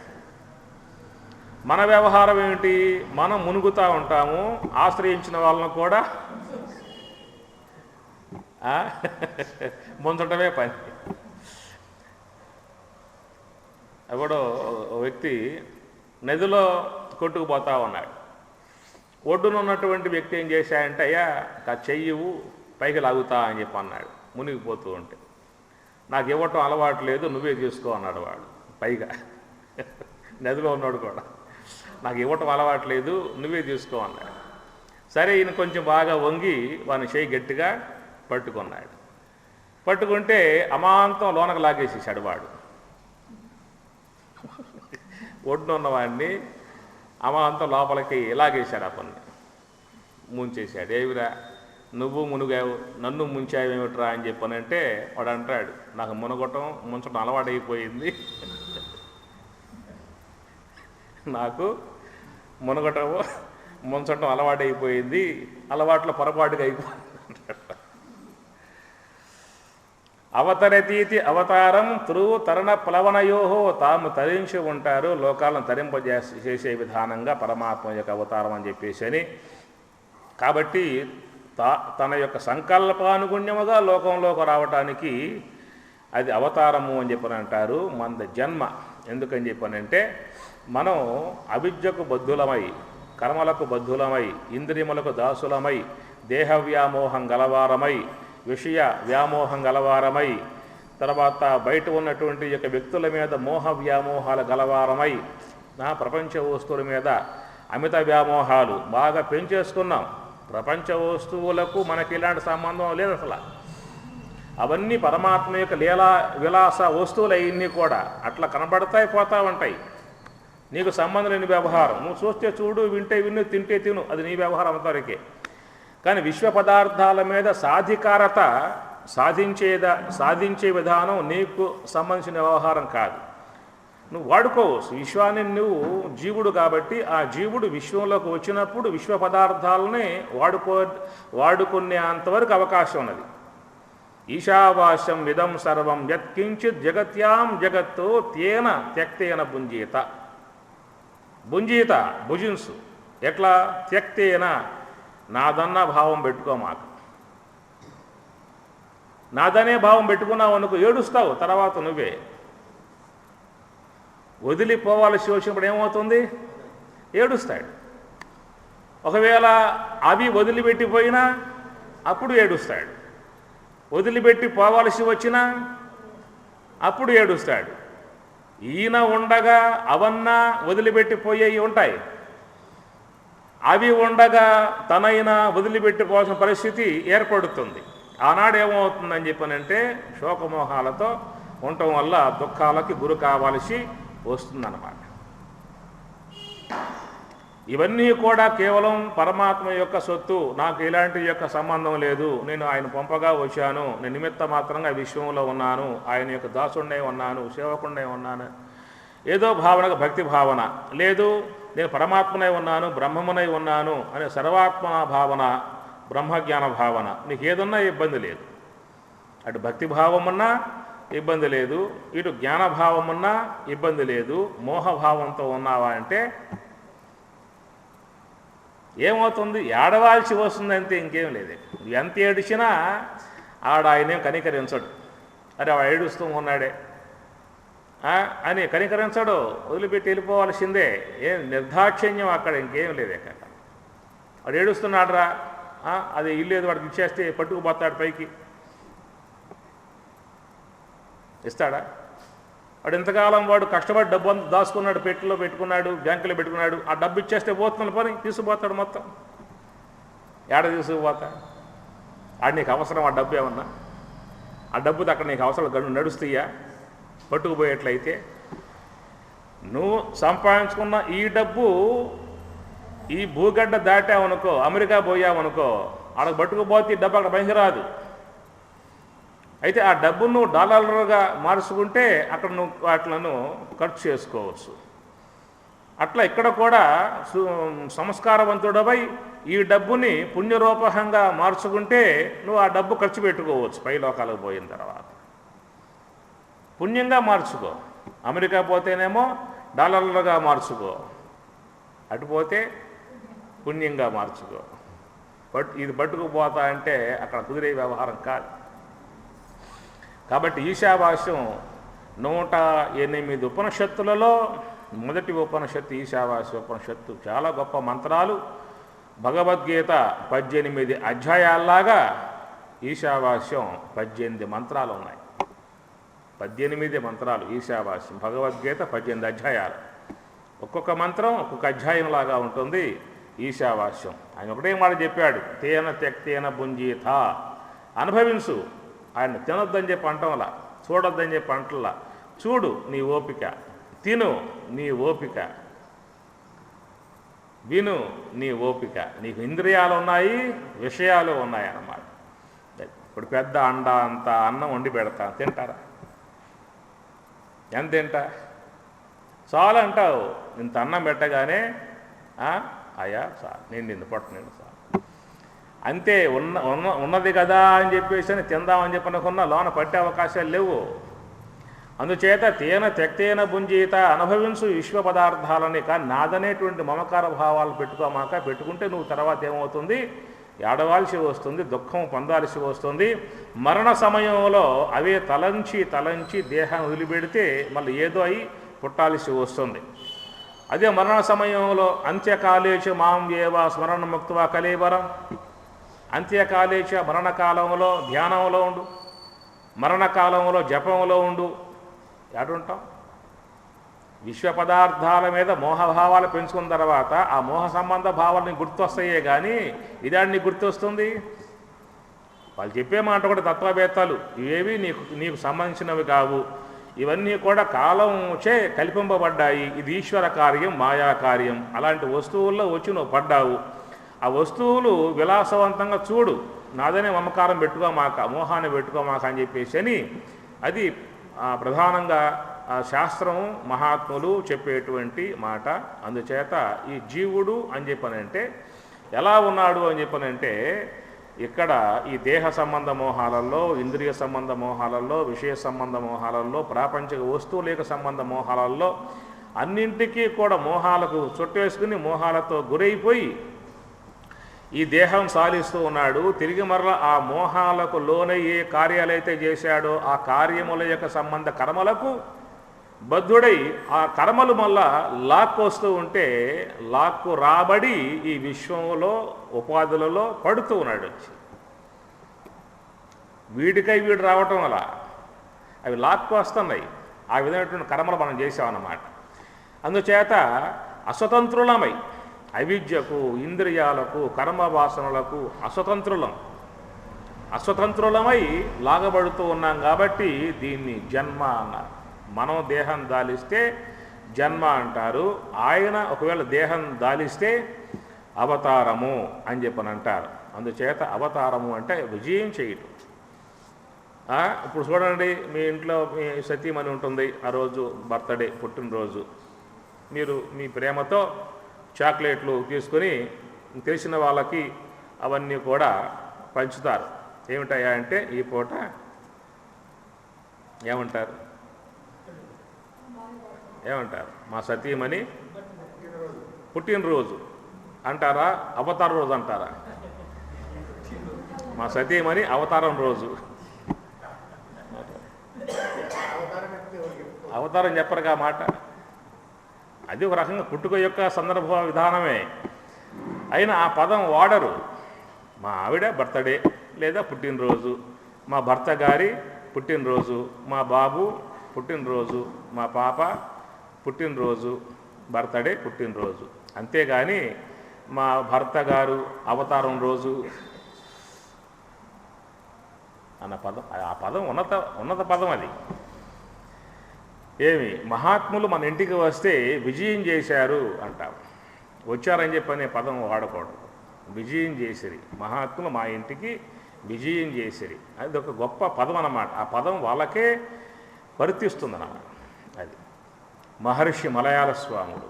మన వ్యవహారం ఏమిటి? మనం మునుగుతూ ఉంటాము, ఆశ్రయించిన వాళ్ళను కూడా ముంచటమే పని. ఎవడో వ్యక్తి నదిలో కొట్టుకుపోతా ఉన్నాడు. ఒడ్డున ఉన్నటువంటి వ్యక్తి ఏం చేశాడంటే, అయ్యా చెయ్యవు పైకి లాగుతా అని చెప్పి అన్నాడు. మునిగిపోతూ ఉంటే, నాకు ఇవ్వటం అలవాటు లేదు, నువ్వే తీసుకో అన్నాడు వాడు. పైగా నదిలో ఉన్నాడు కూడా, నాకు ఇవ్వటం అలవాటు లేదు, నువ్వే తీసుకో అన్నాడు. సరే, ఈయన కొంచెం బాగా వంగి వాని చేయి గట్టిగా పట్టుకున్నాడు. పట్టుకుంటే అమాంతం లోనకు లాగేసేసాడు వాడు. ఒడ్డున ఉన్నవాడిని అమాంతం లోపలికి లాగేశాడు, ఆ పని ముంచేశాడు. ఏవిరా నువ్వు మునుగావు, నన్ను ముంచావేమిట్రా అని చెప్పనంటే వాడు అంటాడు, నాకు మునగటం ముంచడం అలవాటైపోయింది, నాకు మునగటము ముంచటం అలవాటైపోయింది, అలవాట్లో పొరపాటుగా అయిపోయింది. అవతరతీతి అవతారం త్రూ తరణ ప్లవనయోహో, తాము తరించి ఉంటారు, లోకాలను తరింపజేసే విధానంగా పరమాత్మ యొక్క అవతారం అని చెప్పేసి అని. కాబట్టి తన యొక్క సంకల్పానుగుణ్యముగా లోకంలోకి రావటానికి అది అవతారము అని చెప్పని అంటారు. మన జన్మ ఎందుకని చెప్పనంటే, మనం అవిద్యకు బద్ధులమై, కర్మలకు బద్ధులమై, ఇంద్రియములకు దాసులమై, దేహ వ్యామోహం గలవారమై, విషయ వ్యామోహం గలవారమై, తర్వాత బయట ఉన్నటువంటి యొక్క వ్యక్తుల మీద మోహ వ్యామోహాలు గలవారమై, ప్రపంచ వస్తువుల మీద అమిత వ్యామోహాలు బాగా పెంచేసుకున్నాం. ప్రపంచ వస్తువులకు మనకి ఇలాంటి సంబంధం లేదు అసలు. అవన్నీ పరమాత్మ యొక్క లీలా విలాస వస్తువులు అవన్నీ కూడా అట్లా కనబడతాయి, పోతా ఉంటాయి. నీకు సంబంధం లేని వ్యవహారం, నువ్వు చూస్తే చూడు, వింటే విను, తింటే తిను, అది నీ వ్యవహారం అంతవరకే. కానీ విశ్వ పదార్థాల మీద సాధికారత సాధించే విధానం నీకు సంబంధించిన వ్యవహారం కాదు. నువ్వు వాడుకోవచ్చు విశ్వాన్ని. నువ్వు జీవుడు కాబట్టి ఆ జీవుడు విశ్వంలోకి వచ్చినప్పుడు విశ్వ పదార్థాలని వాడుకునే అంతవరకు అవకాశం ఉన్నది. ఈశావాస్యం విదం సర్వం యత్కించిత్ జగత్యాం జగత్తు తేన త్యక్తేన భుంజీత. భుజించు. ఎట్లా? త్యక్తేన, నాదన్న భావం పెట్టుకోమాక. నాదనే భావం పెట్టుకున్నావు అనుకో, ఏడుస్తావు తర్వాత నువ్వే. వదిలిపోవాల్సి వచ్చినప్పుడు ఏమవుతుంది? ఏడుస్తాడు. ఒకవేళ అవి వదిలిపెట్టిపోయినా అప్పుడు ఏడుస్తాడు. వదిలిపెట్టి పోవాల్సి వచ్చినా అప్పుడు ఏడుస్తాడు. ఈయన ఉండగా అవన్నా వదిలిపెట్టిపోయేవి ఉంటాయి, అవి ఉండగా తనైనా వదిలిపెట్టిపోవాల్సిన పరిస్థితి ఏర్పడుతుంది. ఆనాడు ఏమవుతుందని చెప్పనంటే శోకమోహాలతో ఉండటం వల్ల దుఃఖాలకి గురి కావాల్సి వస్తుందన్నమాట. ఇవన్నీ కూడా కేవలం పరమాత్మ యొక్క సొత్తు. నాకు ఇలాంటి యొక్క సంబంధం లేదు. నేను ఆయన పంపగా వచ్చాను, నేను నిమిత్త మాత్రంగా విశ్వంలో ఉన్నాను, ఆయన యొక్క దాసుడినే ఉన్నాను, సేవకుడినే ఉన్నాను, ఏదో భావనగా భక్తి భావన లేదు. నేను పరమాత్మనై ఉన్నాను, బ్రహ్మమునై ఉన్నాను అనే సర్వాత్మ భావన, బ్రహ్మజ్ఞాన భావన. నీకు ఏదన్నా ఇబ్బంది లేదు. అటు భక్తి భావమన్నా ఇబ్బంది లేదు, ఇటు జ్ఞానభావమన్నా ఇబ్బంది లేదు. మోహభావంతో ఉన్నావా అంటే ఏమవుతుంది? ఏడవాల్సి వస్తుంది అంతే, ఇంకేం లేదు. ఎంత ఏడిచినా ఆయనేం కనికరించడు. అరే వాడు ఏడుస్తూ ఉన్నాడే అని కనికరించడు, వదిలిపెట్టి వెళ్ళిపోవాల్సిందే. ఏం నిర్దాక్షిణ్యం అక్కడ, ఇంకేం లేదు. అక్కడ వాడు ఏడుస్తున్నాడు రా, అది ఇల్లేదు వాడికి ఇచ్చేస్తే పట్టుకుపోతాడు పైకి. ఇస్తాడా? వాడు ఎంతకాలం వాడు కష్టపడి డబ్బు అంతా దాచుకున్నాడు, పెట్టెలో పెట్టుకున్నాడు, బ్యాంకులో పెట్టుకున్నాడు. ఆ డబ్బు ఇచ్చేస్తే పోతున్న పని తీసుకుపోతాడు మొత్తం. ఏడ తీసుకుపోతా? ఆడు నీకు అవసరం ఆ డబ్బు ఏమన్నా? ఆ డబ్బుతో అక్కడ నీకు అవసరం నడుస్తాయా? పట్టుకుపోయేట్లయితే నువ్వు సంపాదించుకున్న ఈ డబ్బు ఈ భూగడ్డ దాటావనుకో, అమెరికా పోయావనుకో, ఆడకు పట్టుకుపోతే ఈ డబ్బు అక్కడ పనికిరాదు. అయితే ఆ డబ్బును నువ్వు డాలర్లుగా మార్చుకుంటే అక్కడ నువ్వు వాటిలను ఖర్చు చేసుకోవచ్చు. అట్లా ఇక్కడ కూడా సంస్కారవంతుడవై ఈ డబ్బుని పుణ్యరూపకంగా మార్చుకుంటే నువ్వు ఆ డబ్బు ఖర్చు పెట్టుకోవచ్చు. పై లోకాలకు పోయిన తర్వాత పుణ్యంగా మార్చుకో. అమెరికా పోతేనేమో డాలర్లుగా మార్చుకో, అటుపోతే పుణ్యంగా మార్చుకో. ఇది పట్టుకుపోతా అంటే అక్కడ కుదిరే వ్యవహారం కాదు. కాబట్టి ఈశావాస్యం 108 ఉపనిషత్తులలో మొదటి ఉపనిషత్తు ఈశావాస్య ఉపనిషత్తు. చాలా గొప్ప మంత్రాలు. భగవద్గీత 18 అధ్యాయాల్లాగా ఈశావాస్యం 18 మంత్రాలు ఉన్నాయి. 18 మంత్రాలు ఈశావాస్యం. భగవద్గీత 18 అధ్యాయాలు. ఒక్కొక్క మంత్రం ఒక్కొక్క అధ్యాయంలాగా ఉంటుంది ఈశావాస్యం. ఆయన ఒకటే మాట చెప్పాడు, తేన త్యక్తేన భుంజీత. అనుభవించు. ఆయన తినొద్దని చెప్పి అంటంలా, చూడొద్దని చెప్పి అంటలా. చూడు నీ ఓపిక, తిను నీ ఓపిక, విను నీ ఓపిక. నీకు ఇంద్రియాలు ఉన్నాయి, విషయాలు ఉన్నాయి అన్నమాట. ఇప్పుడు పెద్ద అండ అంత అన్నం వండి పెడతా, తింటారా? ఎంత తింటా? చాలు అంటావు. ఇంత అన్నం పెట్టగానే అయ్యా సార్ నేను నిన్ను పట్టునేను సార్ అంతే. ఉన్నది కదా అని చెప్పేసి తిందామని చెప్పనుకున్నా లోన పట్టే అవకాశాలు లేవు. అందుచేత తేన త్యక్తేన భుంజీత. అనుభవించు విశ్వ పదార్థాలని. కానీ నాదనేటువంటి మమకార భావాలు పెట్టుకోమాక. పెట్టుకుంటే నువ్వు తర్వాత ఏమవుతుంది? ఏడవాల్సి వస్తుంది, దుఃఖం పొందాల్సి వస్తుంది. మరణ సమయంలో అవే తలంచి దేహాన్ని వదిలిపెడితే మళ్ళీ ఏదో అయి పుట్టాల్సి వస్తుంది. అదే మరణ సమయంలో అంత్యకాలేచ మాం ఏవ స్మరణ ముక్త్వా కలేవరం. అంత్యకాలేచ మరణకాలంలో ధ్యానంలో ఉండు, మరణకాలంలో జపంలో ఉండు. ఎటుంటాం? విశ్వ పదార్థాల మీద మోహభావాలు పెంచుకున్న తర్వాత ఆ మోహ సంబంధ భావాలని గుర్తొస్తాయే కానీ ఇదాన్ని గుర్తొస్తుంది. వాళ్ళు చెప్పే మాట కూడా తత్వవేత్తలు, ఇవేవి నీకు సంబంధించినవి కావు, ఇవన్నీ కూడా కాలంచే కల్పింపబడ్డాయి, ఇది ఈశ్వర కార్యం, మాయా కార్యం. అలాంటి వస్తువుల్లో వచ్చి నువ్వు పడ్డావు, ఆ వస్తువులు విలాసవంతంగా చూడు, నాదనే మమకారం పెట్టుకోమాక, మోహాన్ని పెట్టుకోమాక అని చెప్పేసి అని అది ప్రధానంగా శాస్త్రం మహాత్ములు చెప్పేటువంటి మాట. అందుచేత ఈ జీవుడు అని చెప్పనంటే ఎలా ఉన్నాడు అని చెప్పనంటే, ఇక్కడ ఈ దేహ సంబంధ మోహాలలో, ఇంద్రియ సంబంధ మోహాలలో, విషయ సంబంధ మోహాలలో, ప్రాపంచిక వస్తువులేక సంబంధ మోహాలలో అన్నింటికీ కూడా మోహాలకు చుట్టేసుకుని మోహాలతో గురైపోయి ఈ దేహం సాధిస్తూ ఉన్నాడు. తిరిగి మరలా ఆ మోహాలకు లోనై ఏ కార్యాలైతే చేశాడో ఆ కార్యముల యొక్క సంబంధ కర్మలకు బద్ధుడై ఆ కర్మలు మళ్ళా లాక్కు వస్తూ ఉంటే లాక్కు రాబడి ఈ విశ్వంలో ఉపాధులలో పడుతూ ఉన్నాడు. వీడికై వీడు రావటం వల్ల అవి లాక్కు వస్తున్నాయి. ఆ విధమైనటువంటి కర్మలు మనం చేసామన్నమాట. అందుచేత అస్వతంత్రులమై అవిద్యకు, ఇంద్రియాలకు, కర్మవాసనలకు అస్వతంత్రులమై లాగబడుతూ ఉన్నాం. కాబట్టి దీన్ని జన్మ అన్నారు. మనం దేహం దాలిస్తే జన్మ అంటారు. ఆయన ఒకవేళ దేహం దాలిస్తే అవతారము అని చెప్పని అంటారు. అందుచేత అవతారము అంటే విజయం చేయటం. ఇప్పుడు చూడండి, మీ ఇంట్లో మీ సతీమణి ఉంటుంది, ఆ రోజు బర్త్డే, పుట్టినరోజు, మీరు మీ ప్రేమతో చాక్లెట్లు తీసుకొని తెలిసిన వాళ్ళకి అవన్నీ కూడా పంచుతారు. ఏమిటయ్యా అంటే ఈ పూట ఏమంటారు మా సతీమణి పుట్టినరోజు అంటారా, అవతార రోజు అంటారా? మా సతీమణి అవతారం రోజు. అవతారం చెప్పరుగా మాట. అది ఒక రకంగా పుట్టుక యొక్క సందర్భ విధానమే అయినా ఆ పదం వాడరు. మా ఆవిడ బర్త్డే లేదా పుట్టినరోజు, మా భర్త గారి పుట్టినరోజు, మా బాబు పుట్టినరోజు, మా పాప పుట్టినరోజు, బర్త్డే పుట్టినరోజు. అంతేగాని మా భర్త గారు అవతారం రోజు అన్న పదం, ఆ పదం ఉన్నత పదం. అది ఏమి మహాత్ములు మన ఇంటికి వస్తే విజయం చేశారు అంటాం. వచ్చారని చెప్పనే పదం వాడకూడదు. విజయం చేసిరి, మహాత్ములు మా ఇంటికి విజయం చేసిరి, అది ఒక గొప్ప పదం అన్నమాట. ఆ పదం వాళ్ళకే వర్తిస్తుందన్నమాట. అది మహర్షి మలయాళ స్వాముడు,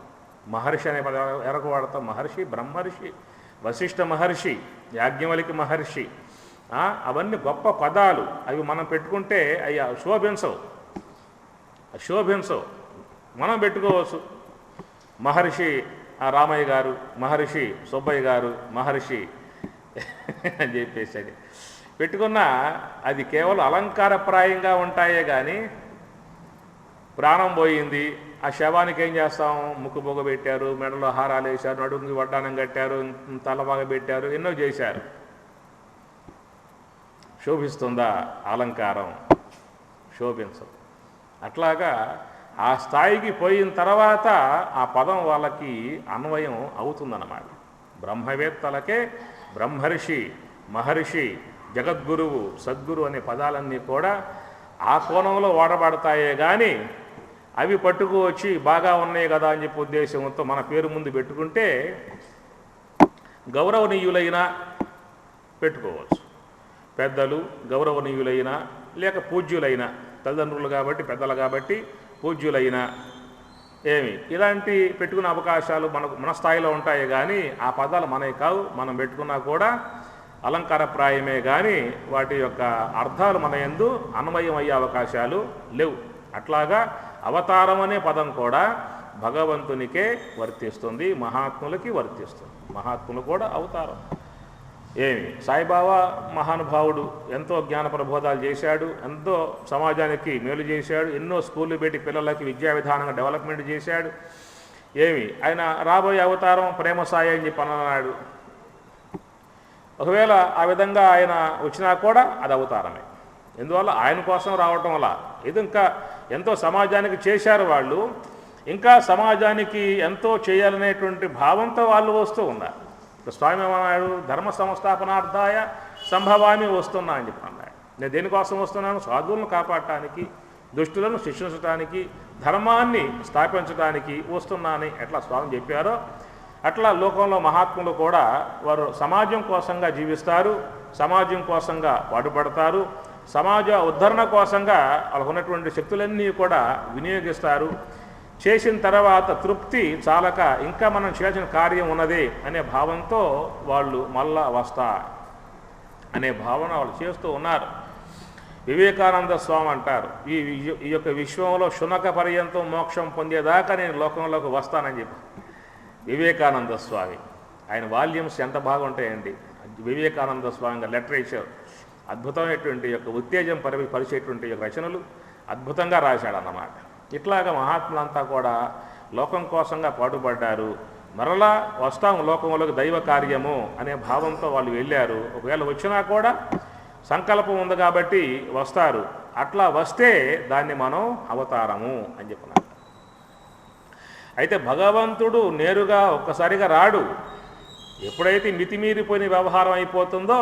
మహర్షి అనే పదం ఎరకు వాడతాం. మహర్షి, బ్రహ్మర్షి, వశిష్ఠ మహర్షి, యాజ్ఞవల్క్య మహర్షి, అవన్నీ గొప్ప పదాలు. అవి మనం పెట్టుకుంటే అవి శోభించవు, మనం పెట్టుకోవచ్చు. మహర్షి రామయ్య గారు, మహర్షి సుబ్బయ్య గారు, మహర్షి అని చెప్పేసి అది పెట్టుకున్నా అది కేవలం అలంకారప్రాయంగా ఉంటాయే కానీ ప్రాణం పోయింది. ఆ శవానికి ఏం చేస్తాం? ముక్కు పొగ పెట్టారు, మెడలో హారాలు వేశారు, నడుముకి వడ్డానం కట్టారు, తలబాగా పెట్టారు, ఎన్నో చేశారు. శోభిస్తుందా అలంకారం? శోభించదు. అట్లాగా ఆ స్థాయికి పోయిన తర్వాత ఆ పదం వాళ్ళకి అన్వయం అవుతుందన్నమాట. బ్రహ్మవేత్తలకే బ్రహ్మర్షి, మహర్షి, జగద్గురువు, సద్గురు అనే పదాలన్నీ కూడా ఆ కోణంలో వాడబడతాయే కానీ అవి పట్టుకు వచ్చి బాగా ఉన్నాయి కదా అని చెప్పి ఉద్దేశంతో మన పేరు ముందు పెట్టుకుంటే గౌరవనీయులైనా పెట్టుకోవచ్చు. పెద్దలు గౌరవనీయులైనా లేక పూజ్యులైన, తల్లిదండ్రులు కాబట్టి పెద్దలు కాబట్టి పూజ్యులైన ఇలాంటి పెట్టుకునే అవకాశాలు మన స్థాయిలో ఉంటాయి కానీ ఆ పదాలు మనవి కావు. మనం పెట్టుకున్నా కూడా అలంకారప్రాయమే కానీ వాటి యొక్క అర్థాలు మన యందు అన్వయం అయ్యే అవకాశాలు లేవు. అట్లాగా అవతారం అనే పదం కూడా భగవంతునికే వర్తిస్తుంది, మహాత్ములకి వర్తిస్తుంది. మహాత్ములు కూడా అవతారం. సాయిబాబా మహానుభావుడు ఎంతో జ్ఞాన ప్రబోధాలు చేశాడు, ఎంతో సమాజానికి మేలు చేశాడు, ఎన్నో స్కూళ్ళు పెట్టి పిల్లలకి విద్యా విధానంగా డెవలప్మెంట్ చేశాడు. ఆయన రాబోయే అవతారం ప్రేమ సాయి అని చెప్పి అన్నాడు. ఒకవేళ ఆ విధంగా ఆయన వచ్చినా కూడా అది అవతారమే. ఎందువల్ల ఆయన కోసం రావటం వల్ల ఇది ఇంకా ఎంతో సమాజానికి చేశారు వాళ్ళు, ఇంకా సమాజానికి ఎంతో చేయాలనేటువంటి భావంతో వాళ్ళు వస్తూ ఉన్నారు. స్వామి ఏమన్నాడు? ధర్మ సంస్థాపనార్థాయ సంభవామి వస్తున్నా అని చెప్పి అన్నాడు. నేను దేనికోసం వస్తున్నాను? సాధువులను కాపాడటానికి, దుష్టులను శిక్షించడానికి, ధర్మాన్ని స్థాపించడానికి వస్తున్నానని ఎట్లా స్వామి చెప్పారో అట్లా లోకంలో మహాత్ములు కూడా వారు సమాజం కోసంగా జీవిస్తారు, సమాజం కోసంగా పాటుపడతారు, సమాజ ఉద్ధరణ కోసంగా వాళ్ళకు ఉన్నటువంటి శక్తులన్నీ కూడా వినియోగిస్తారు. చేసిన తర్వాత తృప్తి చాలక ఇంకా మనం చేయాల్సిన కార్యం ఉన్నదే అనే భావంతో వాళ్ళు మళ్ళా వస్తా అనే భావన వాళ్ళు చేస్తూ ఉన్నారు. వివేకానంద స్వామి అంటారు, ఈ యొక్క విశ్వంలో శునక పర్యంతం మోక్షం పొందేదాకా నేను లోకంలోకి వస్తానని చెప్పి. వివేకానంద స్వామి ఆయన వాల్యూమ్స్ ఎంత బాగుంటాయండి. వివేకానంద స్వామి లిటరేచర్ అద్భుతమైనటువంటి యొక్క ఉత్తేజం పరిచేటువంటి యొక్క రచనలు అద్భుతంగా రాశాడన్నమాట. ఇట్లాగా మహాత్ములంతా కూడా లోకం కోసంగా పాటుపడ్డారు. మరలా వస్తాం లోకంలోకి దైవ కార్యము అనే భావంతో వాళ్ళు వెళ్ళారు. ఒకవేళ వచ్చినా కూడా సంకల్పం ఉంది కాబట్టి వస్తారు. అట్లా వస్తే దాన్ని మనం అవతారము అని చెప్పినారు. అయితే భగవంతుడు నేరుగా ఒక్కసారిగా రాడు. ఎప్పుడైతే మితిమీరిపోయిన వ్యవహారం అయిపోతుందో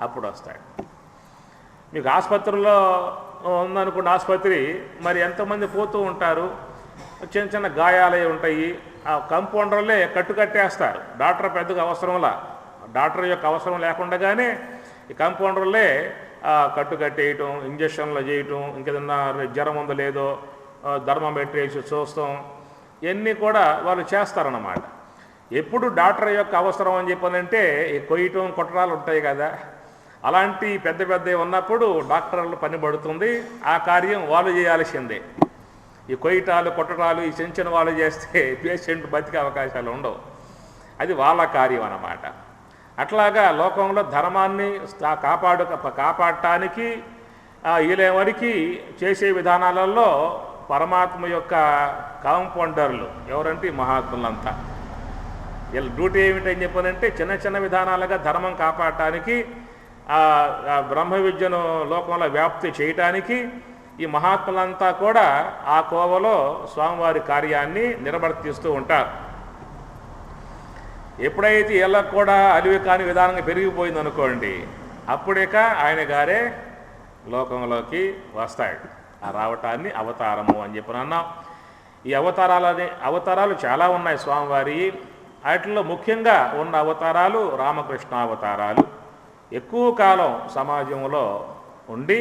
అప్పుడు వస్తాడు. మీకు ఆసుపత్రిలో ఉందనుకోండి, ఆసుపత్రి మరి ఎంతమంది పోతూ ఉంటారు, చిన్న చిన్న గాయాలే ఉంటాయి. ఆ కంపౌండర్లే కట్టేస్తారు. డాక్టర్ పెద్దగా అవసరంలా, డాక్టర్ యొక్క అవసరం లేకుండానే ఈ కంపౌండర్లే కట్టేయటం, ఇంజక్షన్లు చేయటం, ఇంకేదన్నా జ్వరం ఉందో లేదో థర్మామీటర్ వేసి చూస్తాం, ఇవన్నీ కూడా వాళ్ళు చేస్తారన్నమాట. ఎప్పుడు డాక్టర్ యొక్క అవసరం అని చెప్పానంటే ఈ కొయ్యటం కొట్టడాలు ఉంటాయి కదా, అలాంటి పెద్ద పెద్దవి ఉన్నప్పుడు డాక్టర్లు పని పడుతుంది. ఆ కార్యం వాళ్ళు చేయాల్సిందే. ఈ కొయ్యటాలు కొట్టడాలు ఈ చిన్న వాళ్ళు చేస్తే పేషెంట్ బతికే అవకాశాలు ఉండవు. అది వాళ్ళ కార్యం అన్నమాట. అట్లాగా లోకంలో ధర్మాన్ని కాపాడటానికి వీళ్ళెవరికి చేసే విధానాలలో పరమాత్మ యొక్క కాంపౌండర్లు ఎవరంటే మహాత్ములంతా. వీళ్ళ డ్యూటీ ఏమిటని చెప్పానంటే చిన్న చిన్న విధానాలుగా ధర్మం కాపాడటానికి, బ్రహ్మ విద్యను లోకంలో వ్యాప్తి చేయటానికి ఈ మహాత్ములంతా కూడా ఆ కోవలో స్వామివారి కార్యాన్ని నిర్వర్తిస్తూ ఉంటారు. ఎప్పుడైతే వీళ్ళకు కూడా అలివి కాని విధానంగా పెరిగిపోయింది అనుకోండి, అప్పుడిక ఆయన గారే లోకంలోకి వస్తాడు. ఆ రావటాన్ని అవతారము అని చెప్పినన్నాం. ఈ అవతారాలు చాలా ఉన్నాయి స్వామివారి. వాటిలో ముఖ్యంగా ఉన్న అవతారాలు రామకృష్ణ అవతారాలు. ఎక్కువ కాలం సమాజంలో ఉండి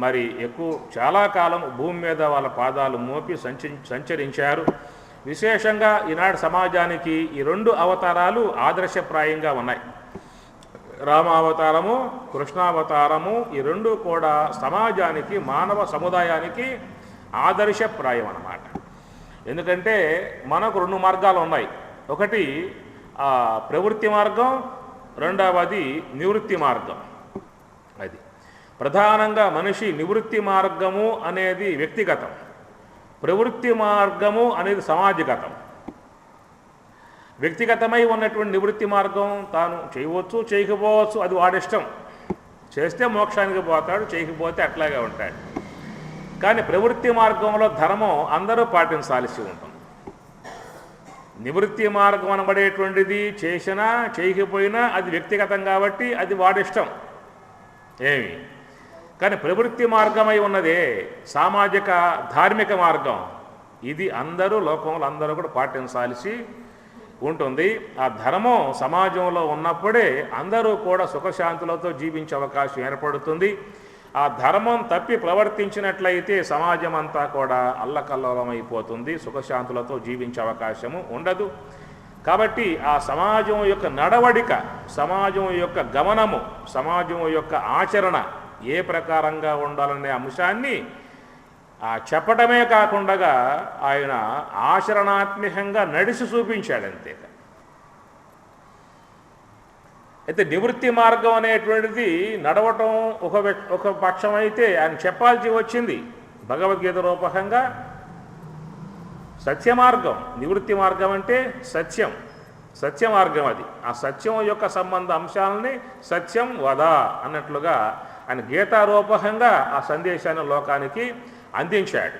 మరి చాలా కాలం భూమి మీద వాళ్ళ పాదాలు మోపి సంచరించారు. విశేషంగా ఈనాడు సమాజానికి ఈ 2 అవతారాలు ఆదర్శప్రాయంగా ఉన్నాయి. రామావతారము, కృష్ణావతారము, ఈ 2 కూడా సమాజానికి, మానవ సముదాయానికి ఆదర్శప్రాయం అన్నమాట. ఎందుకంటే మనకు 2 మార్గాలు ఉన్నాయి. ఒకటి ప్రవృత్తి మార్గం, రెండవది నివృత్తి మార్గం. అది ప్రధానంగా మనిషి నివృత్తి మార్గము అనేది వ్యక్తిగతం, ప్రవృత్తి మార్గము అనేది సమాజగతం. వ్యక్తిగతమై ఉన్నటువంటి నివృత్తి మార్గం తాను చేయవచ్చు, చేయకపోవచ్చు, అది వాడిష్టం. చేస్తే మోక్షానికి పోతాడు, చేయకపోతే అట్లాగే ఉంటాడు. కానీ ప్రవృత్తి మార్గంలో ధర్మం అందరూ పాటించాల్సి ఉంటుంది. నివృత్తి మార్గం అనబడేటువంటిది చేసినా చేయకపోయినా అది వ్యక్తిగతం కాబట్టి అది వాడిష్టం ఏమి. కానీ ప్రవృత్తి మార్గమై ఉన్నదే సామాజిక ధార్మిక మార్గం, ఇది లోకంలో అందరూ కూడా పాటించాల్సి ఉంటుంది. ఆ ధర్మం సమాజంలో ఉన్నప్పుడే అందరూ కూడా సుఖశాంతులతో జీవించే అవకాశం ఏర్పడుతుంది. ఆ ధర్మం తప్పి ప్రవర్తించినట్లయితే సమాజం అంతా కూడా అల్లకల్లోలమైపోతుంది, సుఖశాంతులతో జీవించే అవకాశము ఉండదు. కాబట్టి ఆ సమాజం యొక్క నడవడిక, సమాజం యొక్క గమనము, సమాజం యొక్క ఆచరణ ఏ ప్రకారంగా ఉండాలనే అంశాన్ని చెప్పడమే కాకుండా ఆయన ఆచరణాత్మకంగా నడిచి చూపించాడు అంతే. అయితే నివృత్తి మార్గం అనేటువంటిది నడవటం ఒక పక్షం అయితే ఆయన చెప్పాల్సి వచ్చింది భగవద్గీత రూపకంగా. సత్యమార్గం, నివృత్తి మార్గం అంటే సత్యం, సత్యమార్గం. అది ఆ సత్యం యొక్క సంబంధ అంశాలని సత్యం వద అన్నట్లుగా ఆయన గీతారూపకంగా ఆ సందేశాన్ని లోకానికి అందించాడు.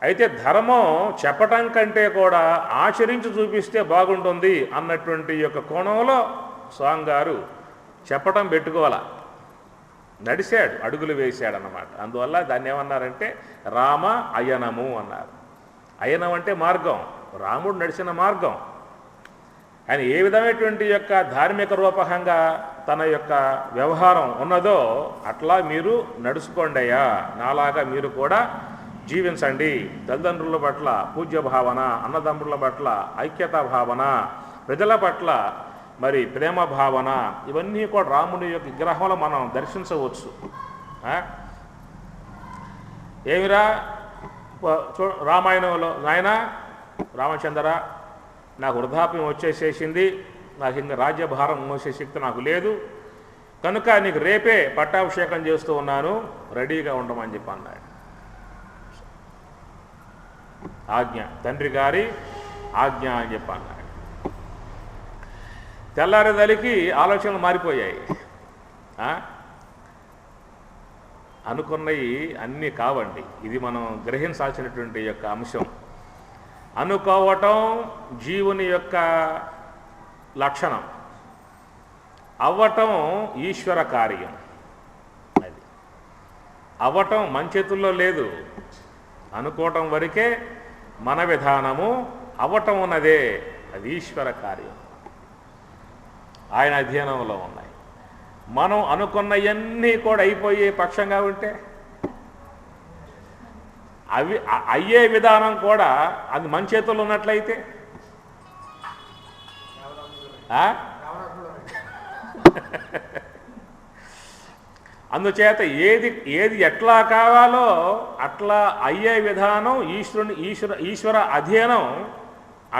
అయితే ధర్మం చెప్పటం కంటే కూడా ఆచరించి చూపిస్తే బాగుంటుంది అన్నటువంటి యొక్క కోణంలో స్వామి గారు చెప్పటం పెట్టుకోవాలా, నడిచాడు, అడుగులు వేశాడు అన్నమాట. అందువల్ల దాన్ని ఏమన్నారంటే రామ అయనము అన్నారు. అయనం అంటే మార్గం, రాముడు నడిచిన మార్గం. ఆయన ఏ విధమైనటువంటి యొక్క ధార్మిక రూపకంగా తన యొక్క వ్యవహారం ఉన్నదో అట్లా మీరు నడుచుకోండి అయ్యా, నాలాగా మీరు కూడా జీవించండి. తల్లిదండ్రుల పట్ల పూజ్య భావన, అన్నదమ్ముల పట్ల ఐక్యతా భావన, ప్రజల పట్ల మరి ప్రేమ భావన, ఇవన్నీ కూడా రాముని యొక్క విగ్రహంలో మనం దర్శించవచ్చు. ఏమిరా రామాయణంలో, నాయన రామచంద్ర, నాకు వృద్ధాప్యం వచ్చేసేసింది, నాకు ఇంకా రాజ్యభారం మోసే శక్తి నాకు లేదు, కనుక నీకు రేపే పట్టాభిషేకం చేస్తూ ఉన్నాను, రెడీగా ఉండమని చెప్పి అన్నాడు. ఆజ్ఞ, తండ్రి గారి ఆజ్ఞ అని చెప్పి అన్నాడు. తెల్లారేదలికి ఆలోచనలు మారిపోయాయి. అనుకున్నవి అన్నీ కావండి. ఇది మనం గ్రహించాల్సినటువంటి యొక్క అంశం. అనుకోవటం జీవుని యొక్క లక్షణం, అవ్వటం ఈశ్వర కార్యం. అది అవ్వటం మన చేతుల్లో లేదు. అనుకోవటం వరకే మన విధానము, అవ్వటం ఉన్నదే అది ఈశ్వర కార్యం, ఆయన అధ్యయనంలో ఉన్నాయి. మనం అనుకున్నవన్నీ కూడా అయిపోయే పక్షంగా ఉంటే అవి అయ్యే విధానం కూడా అది మన చేతుల్లో ఉన్నట్లయితే అందుచేత ఏది ఎట్లా కావాలో అట్లా అయ్యే విధానం ఈశ్వర అధ్యయనం,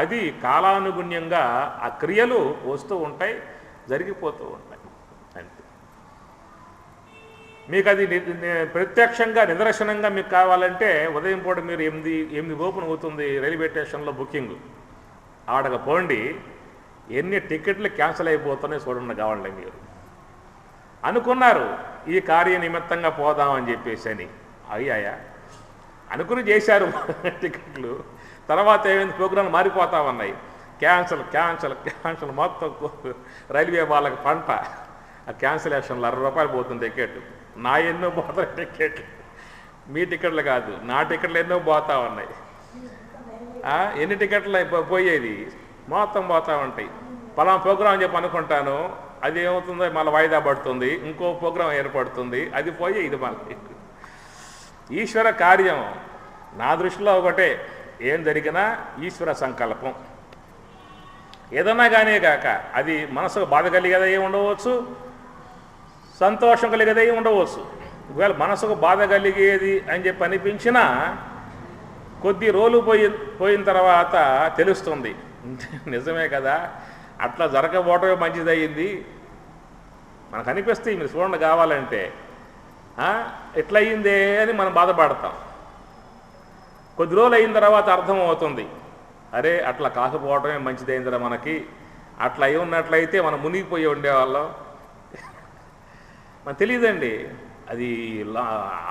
అది కాలానుగుణ్యంగా ఆ క్రియలు వస్తూ ఉంటాయి, జరిగిపోతూ ఉంటాయి. అంతే. మీకు అది ప్రత్యక్షంగా నిదర్శనంగా మీకు కావాలంటే ఉదయం పూట మీరు 8 ఓపెన్ అవుతుంది రైల్వే స్టేషన్లో బుకింగ్, ఆడక పోండి, ఎన్ని టికెట్లు క్యాన్సిల్ అయిపోతున్నాయి చూడండి. కావాలండి మీరు అనుకున్నారు ఈ కార్య నిమిత్తంగా పోదామని చెప్పేసి అని, అయ్యాయా అనుకుని చేశారు టికెట్లు, తర్వాత ఏమైంది, ప్రోగ్రాం మారిపోతా ఉన్నాయి, క్యాన్సల్ మొత్తం రైల్వే వాళ్ళకి పంట. ఆ క్యాన్సిలేషన్లు 60 రూపాయలు పోతుంది టికెట్. నా ఎన్నో పోతాయి టికెట్లు, మీ టికెట్లు కాదు, నా టికెట్లు ఎన్నో పోతా ఉన్నాయి. ఎన్ని టికెట్లు పోయేది మొత్తం పోతా ఉంటాయి. పలానా ప్రోగ్రాం చెప్పి అనుకుంటాను, అది ఏమవుతుందో మళ్ళీ వాయిదా పడుతుంది, ఇంకో ప్రోగ్రాం ఏర్పడుతుంది, అది పోయి ఇది మళ్ళీ ఈశ్వర కార్యం. నా దృష్టిలో ఒకటే, ఏం జరిగినా ఈశ్వర సంకల్పం. ఏదన్నా కానీ కాక అది మనసుకు బాధ కలిగేదై ఉండవచ్చు, సంతోషం కలిగేదై ఉండవచ్చు. ఒకవేళ మనసుకు బాధ కలిగేది అని చెప్పి అనిపించినా కొద్ది రోజులు పోయిన తర్వాత తెలుస్తుంది, నిజమే కదా, అట్లా జరగబోవటమే మంచిదయ్యింది. మనకు అనిపిస్తాయి, మీరు చూడండి కావాలంటే ఎట్లా అయ్యిందే అని మనం బాధపడతాం. కొద్ది రోజులు అయిన తర్వాత అర్థమవుతుంది, అరే అట్లా కాకపోవటమే మంచిదైందిరా మనకి, అట్లా అయి ఉన్నట్లయితే మనం మునిగిపోయి ఉండేవాళ్ళం. మనకు తెలియదండి, అది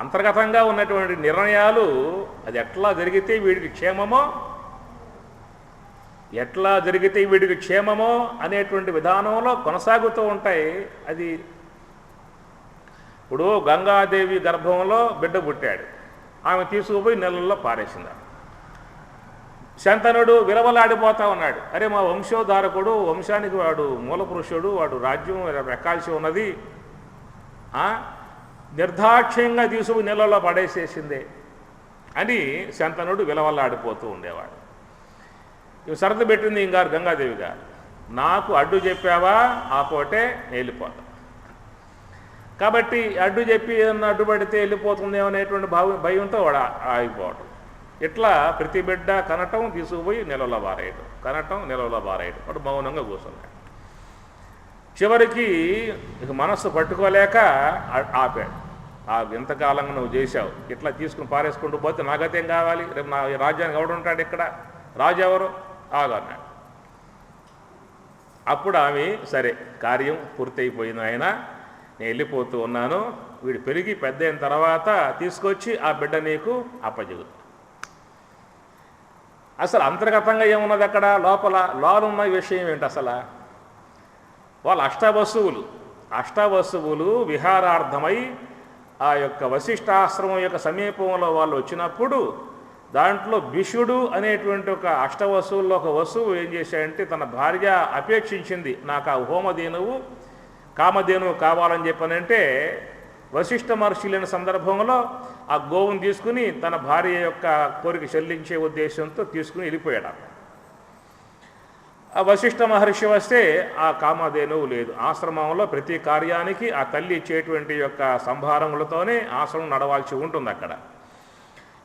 అంతర్గతంగా ఉన్నటువంటి నిర్ణయాలు, అది ఎట్లా జరిగితే వీడికి క్షేమమో అనేటువంటి విధానంలో కొనసాగుతూ ఉంటాయి. అది ఇప్పుడు గంగాదేవి గర్భంలో బిడ్డ పుట్టాడు, ఆమె తీసుకుపోయి నెలల్లో పారేసింది. శంతనుడు విలవలాడిపోతా ఉన్నాడు, అరే మా వంశోద్ధారకుడు, వంశానికి వాడు మూలపురుషుడు, వాడు రాజ్యం ఎక్కాల్సి ఉన్నది, నిర్దాక్ష్యంగా తీసుకుని నెలలో పడేసేసిందే అని శంతనుడు విలవలాడిపోతూ ఉండేవాడు. ఇవి సరద పెట్టింది ఇంగారు గంగాదేవి గారు, నాకు అడ్డు చెప్పావా ఆపోటే వెళ్ళిపోతా. కాబట్టి అడ్డు చెప్పి ఏదన్నా అడ్డుపడితే వెళ్ళిపోతుందేమో అనేటువంటి భయంతో వాడు ఆగిపోవటం. ఇట్లా ప్రతి బిడ్డ కనటం, తీసుకుపోయి నెలలో బారేయటం, కనటం, నెలలో బారేయటం, వాడు మౌనంగా కూర్చున్నాడు. చివరికి ఇక మనస్సు పట్టుకోలేక ఆపాడు. ఎంతకాలంగా నువ్వు చేశావు, ఇట్లా తీసుకుని పారేసుకుంటూ పోతే నాగతేం కావాలి, రేపు నా రాజ్యానికి ఎవడు ఉంటాడు, ఇక్కడ రాజు ఎవరు, ఆగన్నాడు. అప్పుడు ఆమె సరే కార్యం పూర్తయిపోయింది, ఆయన నేను వెళ్ళిపోతూ ఉన్నాను, వీడు పెరిగి పెద్ద అయిన తర్వాత తీసుకొచ్చి ఆ బిడ్డ నీకు అప్పచెబుతా. అసలు అంతర్గతంగా ఏమున్నది అక్కడ, లోపల లోనున్న విషయం ఏంటి, అసలు వాళ్ళ అష్టావస్తువులు అష్టవస్తువులు విహారార్థమై ఆ యొక్క వశిష్ఠాశ్రమం యొక్క సమీపంలో వాళ్ళు వచ్చినప్పుడు దాంట్లో బిషుడు అనేటువంటి ఒక అష్టవస్తువుల్లో ఒక వస్తువు ఏం చేశాడంటే తన భార్య అపేక్షించింది, నాకు ఆ హోమధేనువు కామధేనువు కావాలని చెప్పనంటే వశిష్ఠ మహర్షి లేని సందర్భంలో ఆ గోవును తీసుకుని తన భార్య యొక్క కోరిక చెల్లించే ఉద్దేశంతో తీసుకుని వెళ్ళిపోయాడు. ఆ వశిష్ఠ మహర్షి వస్తే ఆ కామధేనువు లేదు. ఆశ్రమంలో ప్రతి కార్యానికి ఆ తల్లి ఇచ్చేటువంటి యొక్క సంభారములతోనే ఆశ్రమం నడవాల్సి ఉంటుంది. అక్కడ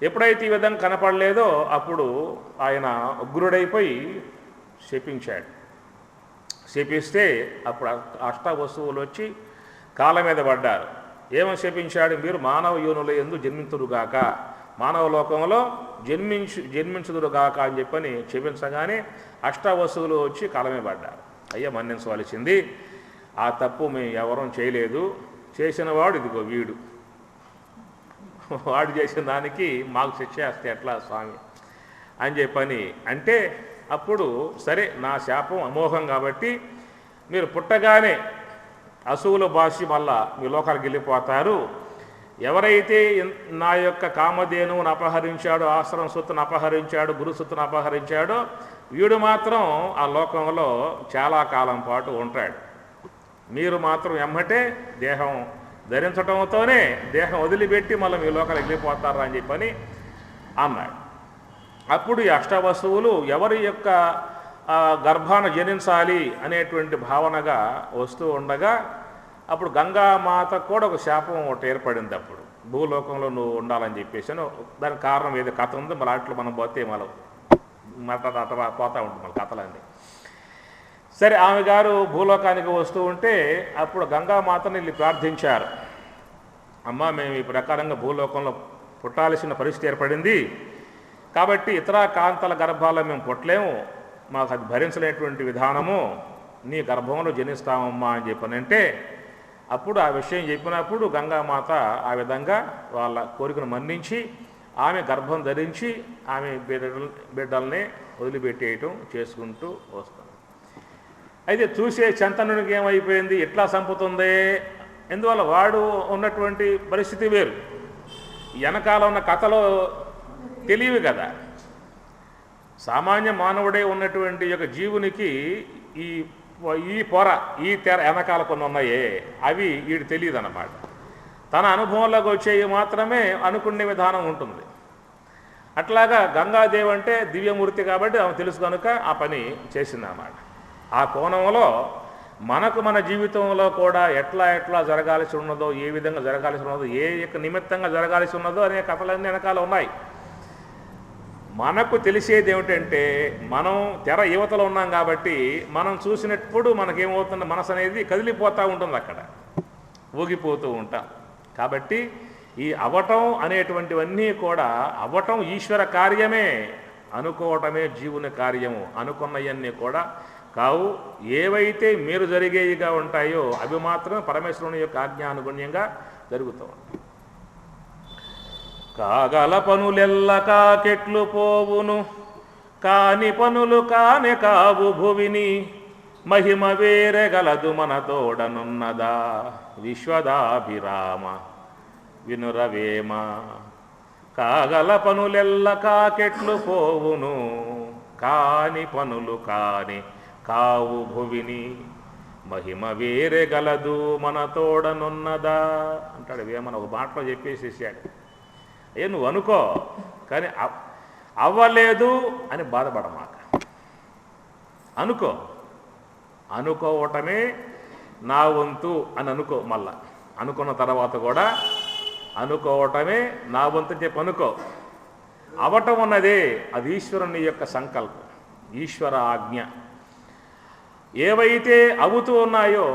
ఎప్పుడైతే ఈ విధంగా కనపడలేదో అప్పుడు ఆయన ఉగ్రుడైపోయి శపించాడు. శపిస్తే అప్పుడు అష్టవస్తువులు వచ్చి కాళ్ళ మీద పడ్డారు. ఏమని శపించాడు? మీరు మానవ యోనుల యందు జన్మించుదురుగాక, మానవ లోకంలో జన్మించుదురుగాక అని చెప్పని చెప్పించగానే అష్టవస్తువులు వచ్చి కాళ్ళ మీద పడ్డారు. అయ్యా మన్నించవలసింది, ఆ తప్పు మేము ఎవరూ చేయలేదు, చేసిన వాడు ఇదిగో వీడు, వాడు చేసిన దానికి మాకు శిక్ష వేస్తే ఎట్లా స్వామి అని చెప్పని అంటే అప్పుడు సరే నా శాపం అమోఘం కాబట్టి మీరు పుట్టగానే అసువులు బాసి మళ్ళా మీ లోకాలకు వెళ్ళిపోతారు. ఎవరైతే నా యొక్క కామధేనువును అపహరించాడో, ఆశ్రమ సొత్తును అపహరించాడో, గురు సొత్తును అపహరించాడో వీడు మాత్రం ఆ లోకంలో చాలా కాలం పాటు ఉంటాడు. మీరు మాత్రం ఎమ్మటే దేహం ధరించడంతోనే దేహం వదిలిపెట్టి మళ్ళీ మీ లోకాలకు వెళ్ళిపోతారా అని చెప్పని అన్నాడు. అప్పుడు ఈ అష్టవస్తువులు ఎవరి యొక్క గర్భాన జనించాలి అనేటువంటి భావనగా వస్తూ ఉండగా అప్పుడు గంగామాత కూడా ఒక శాపం ఒకటి ఏర్పడింది. అప్పుడు భూలోకంలో నువ్వు ఉండాలని చెప్పేసి దానికి కారణం ఏదో కథ ఉంది. మళ్ళీ అట్లు మనం పోతే మనం పోతూ ఉంటుంది మన కథలన్నీ. సరే ఆమె గారు భూలోకానికి వస్తూ ఉంటే అప్పుడు గంగామాతని వెళ్ళి ప్రార్థించారు. అమ్మ మేము ఈ ప్రకారంగా భూలోకంలో పుట్టాల్సిన పరిస్థితి ఏర్పడింది కాబట్టి ఇతర కాంతల గర్భాల్లో మేము పుట్టలేము, మాకు అది భరించలేటువంటి విధానము, నీ గర్భంలో జనిస్తామమ్మా అని చెప్పనంటే అప్పుడు ఆ విషయం చెప్పినప్పుడు గంగామాత ఆ విధంగా వాళ్ళ కోరికను మన్నించి ఆమె గర్భం ధరించి ఆమె బిడ్డల్ని వదిలిపెట్టేయటం చేసుకుంటూ వస్తుంది. అయితే చూసే చంతనునికి ఏమైపోయింది, ఎట్లా చంపుతుంది, ఎందువల్ల వాడు ఉన్నటువంటి పరిస్థితి వేరు, వెనకాల ఉన్న కథలో తెలియదు కదా. సామాన్య మానవుడే ఉన్నటువంటి యొక్క జీవునికి ఈ పొర ఈ తెర వెనకాల కొన్ని ఉన్నాయే అవి వీడు తెలియదు అన్నమాట. తన అనుభవంలోకి వచ్చేవి మాత్రమే అనుకునే విధానం ఉంటుంది. అట్లాగా గంగాదేవి అంటే దివ్యమూర్తి కాబట్టి ఆమె తెలుసు కనుక ఆ పని చేసిందన్నమాట. ఆ కోణంలో మనకు మన జీవితంలో కూడా ఎట్లా జరగాల్సి ఉన్నదో, ఏ విధంగా జరగాల్సి ఉన్నదో, ఏ యొక్క నిమిత్తంగా జరగాల్సి ఉన్నదో అనే కథలన్నీ వెనకాల ఉన్నాయి. మనకు తెలిసేది ఏమిటంటే మనం తెర యువతలో ఉన్నాం కాబట్టి మనం చూసినప్పుడు మనకేమవుతుంది, మనసు అనేది కదిలిపోతూ ఉంటుంది, అక్కడ ఊగిపోతూ ఉంటాం. కాబట్టి ఈ అవటం అనేటువంటివన్నీ కూడా అవటం ఈశ్వర కార్యమే, అనుకోవటమే జీవుని కార్యము. అనుకున్నవన్నీ కూడా కావు. ఏవైతే మీరు జరిగేవిగా ఉంటాయో అవి మాత్రం పరమేశ్వరుని యొక్క ఆజ్ఞానుగుణ్యంగా జరుగుతూ ఉంటాయి. కాగల పనులెల్ల కాకెట్లు పోవును, కాని పనులు కానే కావు భువిని, మహిమ వేరెగలదు మన తోడనున్నదా విశ్వదాభిరామ వినురవేమ. కాగల పనులెల్ల కాకెట్లు పోవును, కాని పనులు కాని కావు భువిని, మహిమ వేరెగలదు మన తోడనున్నదా అంటాడు వేమన. ఒక మాటలో చెప్పేసేసాడు. నువ్వు అనుకో కానీ అవ్వలేదు అని బాధపడమాక. అనుకోవటమే నా వంతు అని అనుకో. మళ్ళా అనుకున్న తర్వాత కూడా అనుకోవటమే నా వంతు చెప్పి అనుకో. అవటం అన్నదే అది ఈశ్వరుని యొక్క సంకల్పం, ఈశ్వర ఆజ్ఞ. ఏవైతే అవుతూ ఉన్నాయో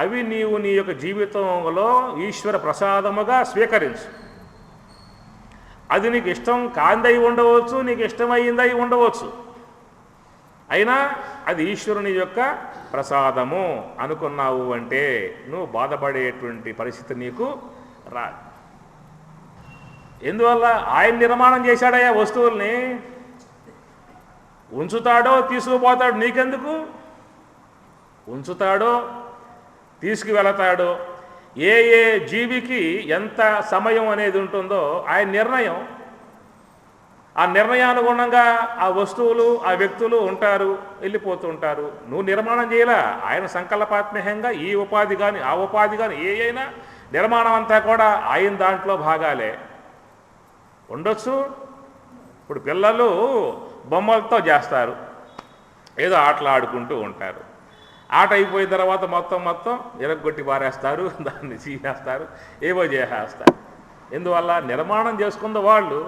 అవి నీవు నీ యొక్క జీవితంలో ఈశ్వర ప్రసాదముగా స్వీకరించు. అది నీకు ఇష్టం కాందై ఉండవచ్చు, నీకు ఇష్టమైందై ఉండవచ్చు, అయినా అది ఈశ్వరుని యొక్క ప్రసాదము అనుకున్నావు అంటే నువ్వు బాధపడేటువంటి పరిస్థితి నీకు రాదు. ఎందువల్ల ఆయన నిర్మాణం చేశాడయ్యా వస్తువుల్ని, ఉంచుతాడో తీసుకుపోతాడో నీకెందుకు, ఉంచుతాడో తీసుకువెళతాడో, ఏ ఏ జీవికి ఎంత సమయం అనేది ఉంటుందో ఆయన నిర్ణయం. ఆ నిర్ణయానుగుణంగా ఆ వస్తువులు ఆ వ్యక్తులు ఉంటారు, వెళ్ళిపోతుంటారు. నువ్వు నిర్మాణం చేయలా, ఆయన సంకల్పాత్మకంగా ఈ ఉపాధి కానీ ఆ ఉపాధి కానీ ఏ అయినా నిర్మాణం అంతా కూడా ఆయన దాంట్లో భాగాలే ఉండొచ్చు. ఇప్పుడు పిల్లలు బొమ్మలతో చేస్తారు, ఏదో ఆటలు ఆడుకుంటూ ఉంటారు. ఆట అయిపోయిన తర్వాత మొత్తం ఇరగొట్టి పారేస్తారు, దాన్ని చీనేస్తారు, ఏవో చేసేస్తారు. ఎందువల్ల నిర్మాణం చేసుకున్న వాళ్ళు,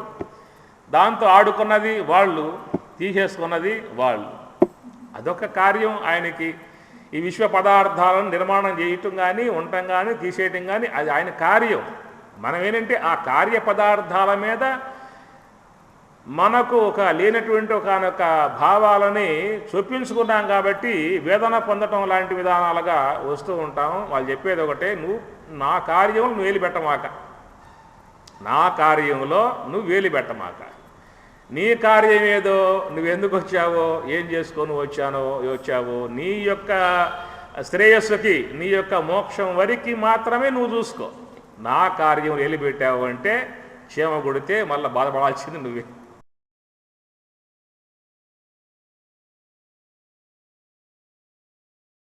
దాంతో ఆడుకున్నది వాళ్ళు, తీసేసుకున్నది వాళ్ళు. అదొక కార్యం ఆయనకి. ఈ విశ్వ పదార్థాలను నిర్మాణం చేయటం కానీ ఉండటం కానీ తీసేయటం కానీ అది ఆయన కార్యం. మనం ఏంటంటే ఆ కార్య పదార్థాల మీద మనకు ఒక లేనటువంటి ఒకనొక భావాలని చొప్పించుకున్నాం కాబట్టి వేదన పొందటం లాంటి విధానాలుగా వస్తూ ఉంటాం. వాళ్ళు చెప్పేది ఒకటే, నువ్వు నా కార్యం నువ్వు వేలు పెట్టమాక, నా కార్యంలో నువ్వు వేలు పెట్టమాక, నీ కార్యం ఏదో నువ్వెందుకు వచ్చావో, ఏం చేసుకొని వచ్చావో, నీ యొక్క శ్రేయస్సుకి, నీ యొక్క మోక్షం వరకు మాత్రమే నువ్వు చూసుకో. నా కార్యం వేలు పెట్టావు అంటే క్షేమ కొడితే మళ్ళీ బాధపడాల్సింది నువ్వే.